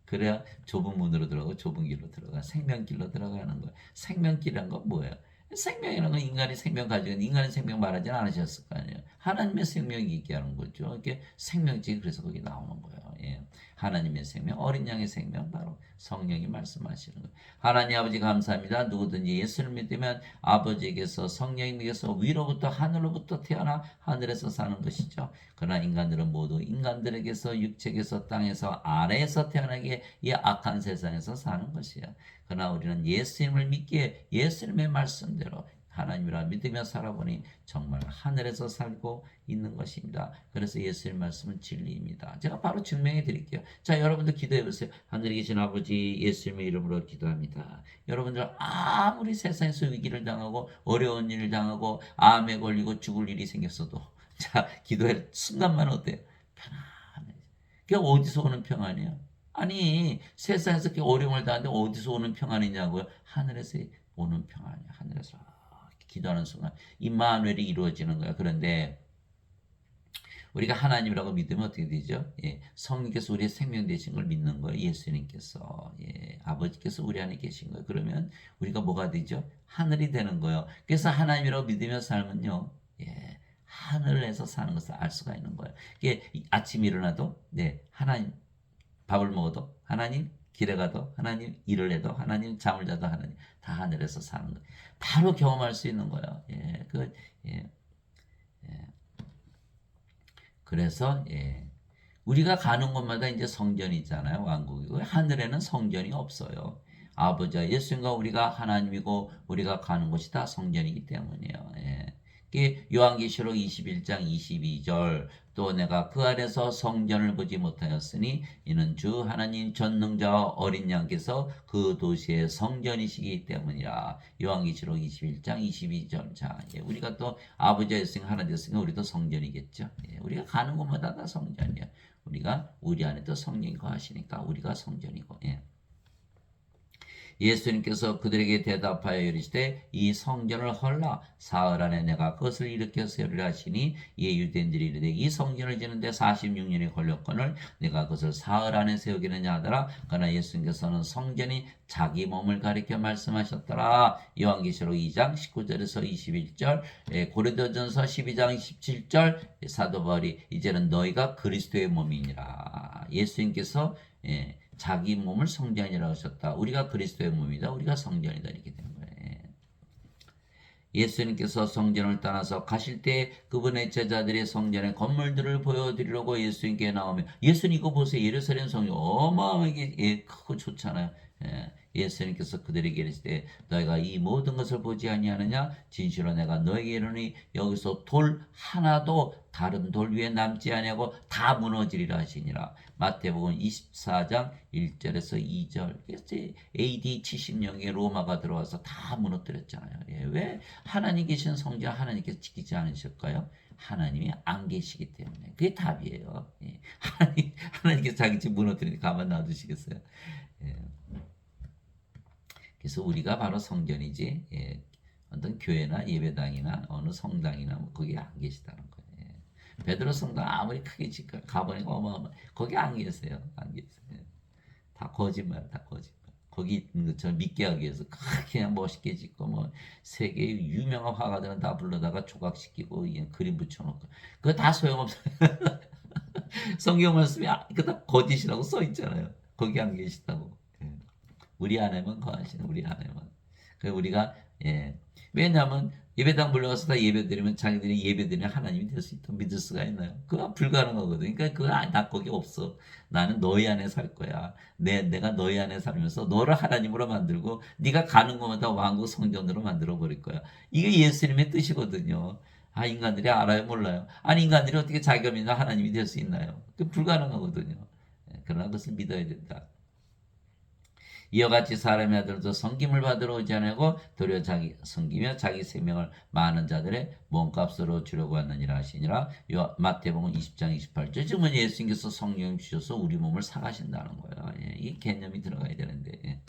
그래야 좁은 문으로 들어가고 좁은 길로 들어가 생명길로 들어가는 거예요. 생명길이란 건 뭐예요? 생명이라는 건 인간이 생명 가지고 인간의 생명 말하지는 않으셨을 거 아니에요. 하나님의 생명이 있게 하는 거죠. 이렇게 생명지 그래서 거기 나오는 거예요. 예. 하나님의 생명, 어린 양의 생명, 바로 성령이 말씀하시는 거예요. 하나님 아버지 감사합니다. 누구든지 예수를 믿으면 아버지에게서 성령님께서 위로부터 하늘로부터 태어나 하늘에서 사는 것이죠. 그러나 인간들은 모두 인간들에게서 육체에서 땅에서 아래에서 태어나게 이 악한 세상에서 사는 것이야. 그러나 우리는 예수님을 믿기에 예수님의 말씀대로 하나님이라 믿으며 살아보니 정말 하늘에서 살고 있는 것입니다. 그래서 예수님 말씀은 진리입니다. 제가 바로 증명해 드릴게요. 자, 여러분들 기도해 보세요. 하늘에 계신 아버지, 예수님의 이름으로 기도합니다. 여러분들 아무리 세상에서 위기를 당하고 어려운 일을 당하고 암에 걸리고 죽을 일이 생겼어도 자, 기도할 순간만 어때요? 편안해. 그게 어디서 오는 평안이에요? 아니, 세상에서 이렇게 어려움을 당하는데 어디서 오는 평안이냐고요? 하늘에서 오는 평안이에요. 하늘에서 기도하는 순간 임마누엘이 이루어지는 거야. 그런데 우리가 하나님이라고 믿으면 어떻게 되죠? 예, 성령께서 우리의 생명 되신 걸 믿는 거예요. 예수님께서, 예, 아버지께서 우리 안에 계신 거예요. 그러면 우리가 뭐가 되죠? 하늘이 되는 거예요. 그래서 하나님이라고 믿으며 살면요, 예, 하늘에서 사는 것을 알 수가 있는 거예요. 이게 아침 일어나도, 네, 하나님 밥을 먹어도 하나님, 길에 가도 하나님, 일을 해도 하나님, 잠을 자도 하나님, 다 하늘에서 사는 거예요. 바로 경험할 수 있는 거예요. 예, 예, 예. 그래서, 예, 우리가 가는 곳마다 이제 성전이 있잖아요. 왕국이고. 하늘에는 성전이 없어요. 아버지와 예수님과 우리가 하나님이고 우리가 가는 곳이 다 성전이기 때문이에요. 예. 요한계시록 21장 22절 또 내가 그 안에서 성전을 보지 못하였으니 이는 주 하나님 전능자와 어린 양께서 그 도시의 성전이시기 때문이라. 요한계시록 21장 22절. 자, 예, 우리가 또 아버지와 예수님 하나 됐으니까 우리도 성전이겠죠. 예, 우리가 가는 곳마다 다 성전이야. 우리가 우리 안에 또 성령이 거하시니까 우리가 성전이고. 예. 예수님께서 그들에게 대답하여 이르시되 이 성전을 헐라 사흘 안에 내가 그것을 일으켜 세우리라 하시니 이에 유대인들이 이르되 이 성전을 지는데 46년이 걸렸거늘 내가 그것을 사흘 안에 세우겠느냐 하더라. 그러나 예수님께서는 성전이 자기 몸을 가리켜 말씀하셨더라. 요한계시록 2장 19절에서 21절, 고린도전서 12장 17절, 사도 바울이 이제는 너희가 그리스도의 몸이니라. 예수님께서 자기 몸을 성전이라고 하셨다. 우리가 그리스도의 몸이다. 우리가 성전이다. 이렇게 되는 거예요. 예수님께서 성전을 떠나서 가실 때 그분의 제자들의 성전의 건물들을 보여드리려고 예수님께 나오며 예수님 이거 보세요. 예루살렘 성전 어마어마하게 크고 좋잖아요. 예수님께서 그들에게 이르시되 너희가 이 모든 것을 보지 아니하느냐? 진실로 내가 너에게 이르노니 여기서 돌 하나도 다른 돌 위에 남지 아니하고 다 무너지리라 하시니라. 마태복음 24장 1절에서 2절. AD 70년에 로마가 들어와서 다 무너뜨렸잖아요. 왜 하나님 계신 성전 하나님께서 지키지 않으실까요? 하나님이 안 계시기 때문에. 그게 답이에요. 하나님께서 자기 집 무너뜨리니까 가만 놔두시겠어요? 그래서 우리가 바로 성전이지, 어떤 교회나 예배당이나 어느 성당이나 뭐 거기에 안 계시다는 거예요. 베드로 성당 아무리 크게 짓고 가보니까 어마어마 거기 안 계세요. 안 계세요. 다 거짓말, 다 거짓말. 거기 있는 것처럼 믿게 하기 위해서 크게 멋있게 짓고 뭐 세계 유명한 화가들은 다 불러다가 조각시키고 그림 붙여놓고 그거 다 소용없어요. 성경 말씀이 그거 다 거짓이라고 써 있잖아요. 거기 안 계시다고. 우리 안에만 거하시는 우리 안에만. 그래서 우리가 왜냐하면 예배당 불러가서 다 예배드리면 자기들이 예배드리는 하나님이 될 수 있다 믿을 수가 있나요? 그거 불가능하거든. 그러니까 그거 나 거기 없어. 나는 너희 안에 살 거야. 내가 너희 안에 살면서 너를 하나님으로 만들고 네가 가는 곳마다 왕국 성전으로 만들어 버릴 거야. 이게 예수님의 뜻이거든요. 아, 인간들이 알아요 몰라요? 아니 인간들이 어떻게 자기가 믿는 하나님이 될 수 있나요? 그 불가능하거든요. 그러나 그것을 믿어야 된다. 이와 같이 사람의 아들도 섬김을 받으러 오지 않고 도리어 자기 섬기며 자기 생명을 많은 자들의 몸값으로 주려고 하느니라 하시니라. 마태복음 20장 28절. 지금은 예수님께서 성령 주셔서 우리 몸을 사가신다는 거예요. 이 개념이 들어가야 되는데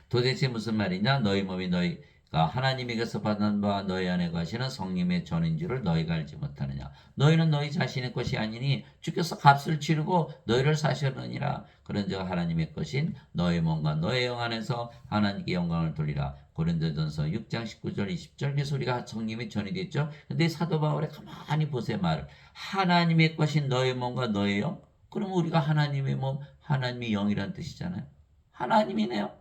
도대체 무슨 말이냐? 너희 몸이 너희가 하나님에게서 받은 바 너희 안에 가시는 성령의 전인 줄을 너희가 알지 못하느냐? 너희는 너희 자신의 것이 아니니 주께서 값을 치르고 너희를 사셨느니라. 그런즉 하나님의 것인 너희 몸과 너희 영 안에서 하나님께 영광을 돌리라. 고린도전서 6장 19절 20절. 그래서 우리가 성령의 전이 됐죠. 근데 사도 바울에 가만히 보세요. 말을 하나님의 것인 너희 몸과 너희 영 그러면 우리가 하나님의 몸, 하나님의 영이라는 뜻이잖아요. 하나님이네요.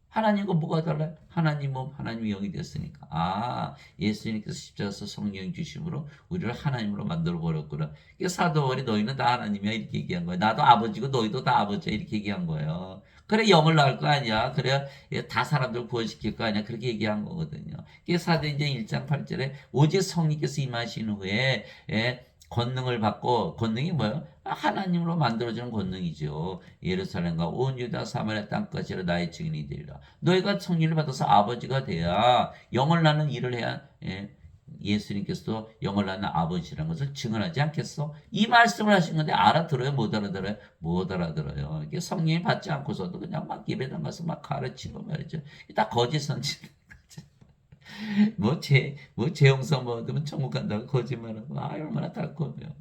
하나님과 뭐가 달라요? 하나님 몸, 하나님의 영이 됐으니까. 아, 예수님께서 십자가에서 성령 주심으로 우리를 하나님으로 만들어 버렸구나. 사도 바울이 너희는 다 하나님이야 이렇게 얘기한 거예요. 나도 아버지고 너희도 다 아버지야 이렇게 얘기한 거예요. 그래 영을 낳을 거 아니야. 그래야 다 사람들 구원시킬 거 아니야. 그렇게 얘기한 거거든요. 이게 사도행전 1장 8절에 오직 성령께서 임하신 후에 권능을 받고, 권능이 뭐예요? 하나님으로 만들어지는 권능이죠. 예루살렘과 온 유다 사마리아 땅까지로 나의 증인이 되리라. 너희가 성령을 받아서 아버지가 돼야 영을 낳는 일을 해야 예수님께서도 영을 낳는 아버지라는 것을 증언하지 않겠어? 이 말씀을 하신 건데 알아들어요? 못 알아들어요? 못 알아들어요. 이게 성령이 받지 않고서도 그냥 막 예배당 가서 막 가르치고 말이죠. 다 거짓 선지. 뭐 재용성 먹으면 천국 간다고 거짓말하고 얼마나 달콤해요.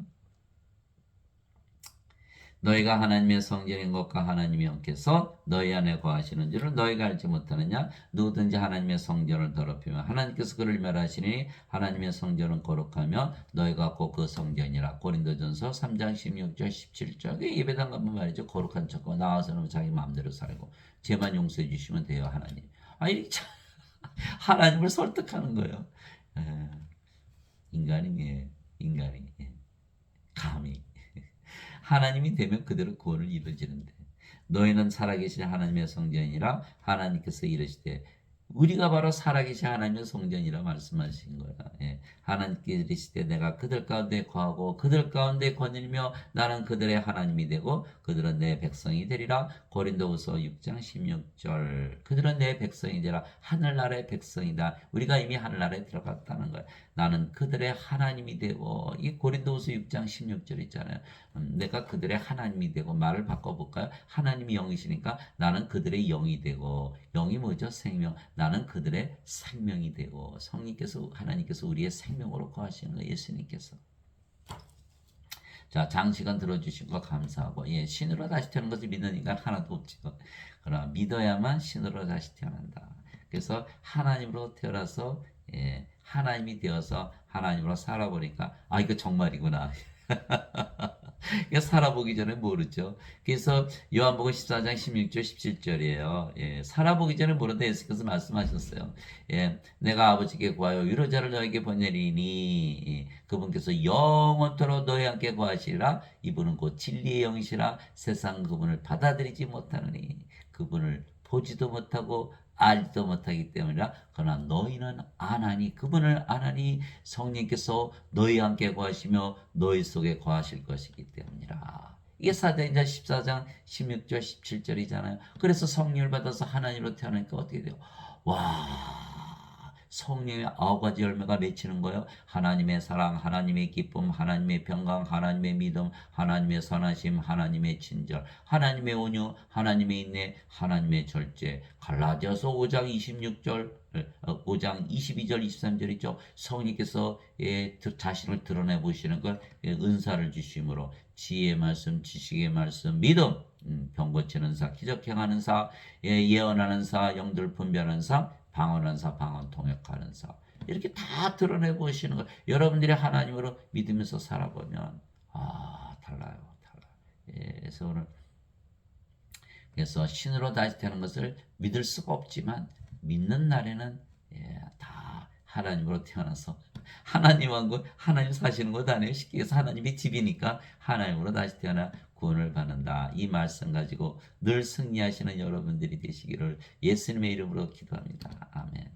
너희가 하나님의 성전인 것과 하나님의 영께서 너희 안에 거하시는 줄을 너희가 알지 못하느냐? 누구든지 하나님의 성전을 더럽히면 하나님께서 그를 멸하시니 하나님의 성전은 거룩하며 너희가 곧 그 성전이라. 고린도전서 3장 16절 17절. 예배당 가면 말이죠. 거룩한 척하고 나와서는 자기 마음대로 살고 죄만 용서해 주시면 돼요. 하나님. 이렇게 참 하나님을 설득하는 거예요. 인간이 감히 하나님이 되면 그대로 구원을 이루어지는데 너희는 살아계신 하나님의 성전이라 하나님께서 이르시되 우리가 바로 살아계신 하나님의 성전이라 말씀하신 거야. 하나님께 이르시되 내가 그들 가운데 거하고 그들 가운데 거닐며 나는 그들의 하나님이 되고 그들은 내 백성이 되리라. 고린도후서 6장 16절. 그들은 내 백성이 되라. 하늘나라의 백성이다. 우리가 이미 하늘나라에 들어갔다는 거야. 나는 그들의 하나님이 되고, 이 고린도후서 6장 16절 있잖아요. 내가 그들의 하나님이 되고. 말을 바꿔볼까요? 하나님이 영이시니까 나는 그들의 영이 되고, 영이 뭐죠? 생명. 나는 그들의 생명이 되고, 성령께서 하나님께서 우리의 생명으로 거하시는 거예요. 예수님께서. 자, 장시간 들어주신 거 감사하고, 신으로 다시 태어난 것을 믿는 인간 하나도 없죠. 그러나 믿어야만 신으로 다시 태어난다. 그래서 하나님으로 태어나서 하나님이 되어서 하나님으로 살아보니까 이거 정말이구나. 살아보기 전에 모르죠. 그래서 요한복음 14장 16절 17절이에요. 살아보기 전에 모르는데 예수께서 말씀하셨어요. 내가 아버지께 구하여 위로자를 너에게 보내리니 그분께서 영원토록 너희와 함께 구하시리라. 이분은 곧 진리의 영이시라. 세상 그분을 받아들이지 못하느니 그분을 보지도 못하고 알지도 못하기 때문이라. 그러나 너희는 아나니 그분을 아나니 성령께서 너희와 함께 거하시며 너희 속에 거하실 것이기 때문이라. 이게 사도행전 14장 16절 17절이잖아요. 그래서 성령을 받아서 하나님으로 태어나니까 어떻게 돼요? 와, 성령의 9가지 열매가 맺히는 거예요. 하나님의 사랑, 하나님의 기쁨, 하나님의 평강, 하나님의 믿음, 하나님의 선하심, 하나님의 친절, 하나님의 온유, 하나님의 인내, 하나님의 절제. 갈라디아서 5장 26절 5장 22절 23절 있죠. 성령께서 자신을 드러내 보시는 걸 은사를 주심으로 지혜의 말씀, 지식의 말씀, 믿음, 병 고치는 사, 기적 행하는 사, 예언하는 사, 영들 분별하는 사, 방언하는 사, 방언 통역하는 사. 이렇게 다 드러내 보시는 거. 여러분들이 하나님으로 믿으면서 살아보면 달라요. 그래서 오늘 신으로 다시 되는 것을 믿을 수가 없지만 믿는 날에는 다 하나님으로 태어나서 하나님 왕국, 하나님 사시는 곳 아니에요. 쉽게 해서 하나님이 집이니까 하나님으로 다시 태어나 구원을 받는다. 이 말씀 가지고 늘 승리하시는 여러분들이 되시기를 예수님의 이름으로 기도합니다. 아멘.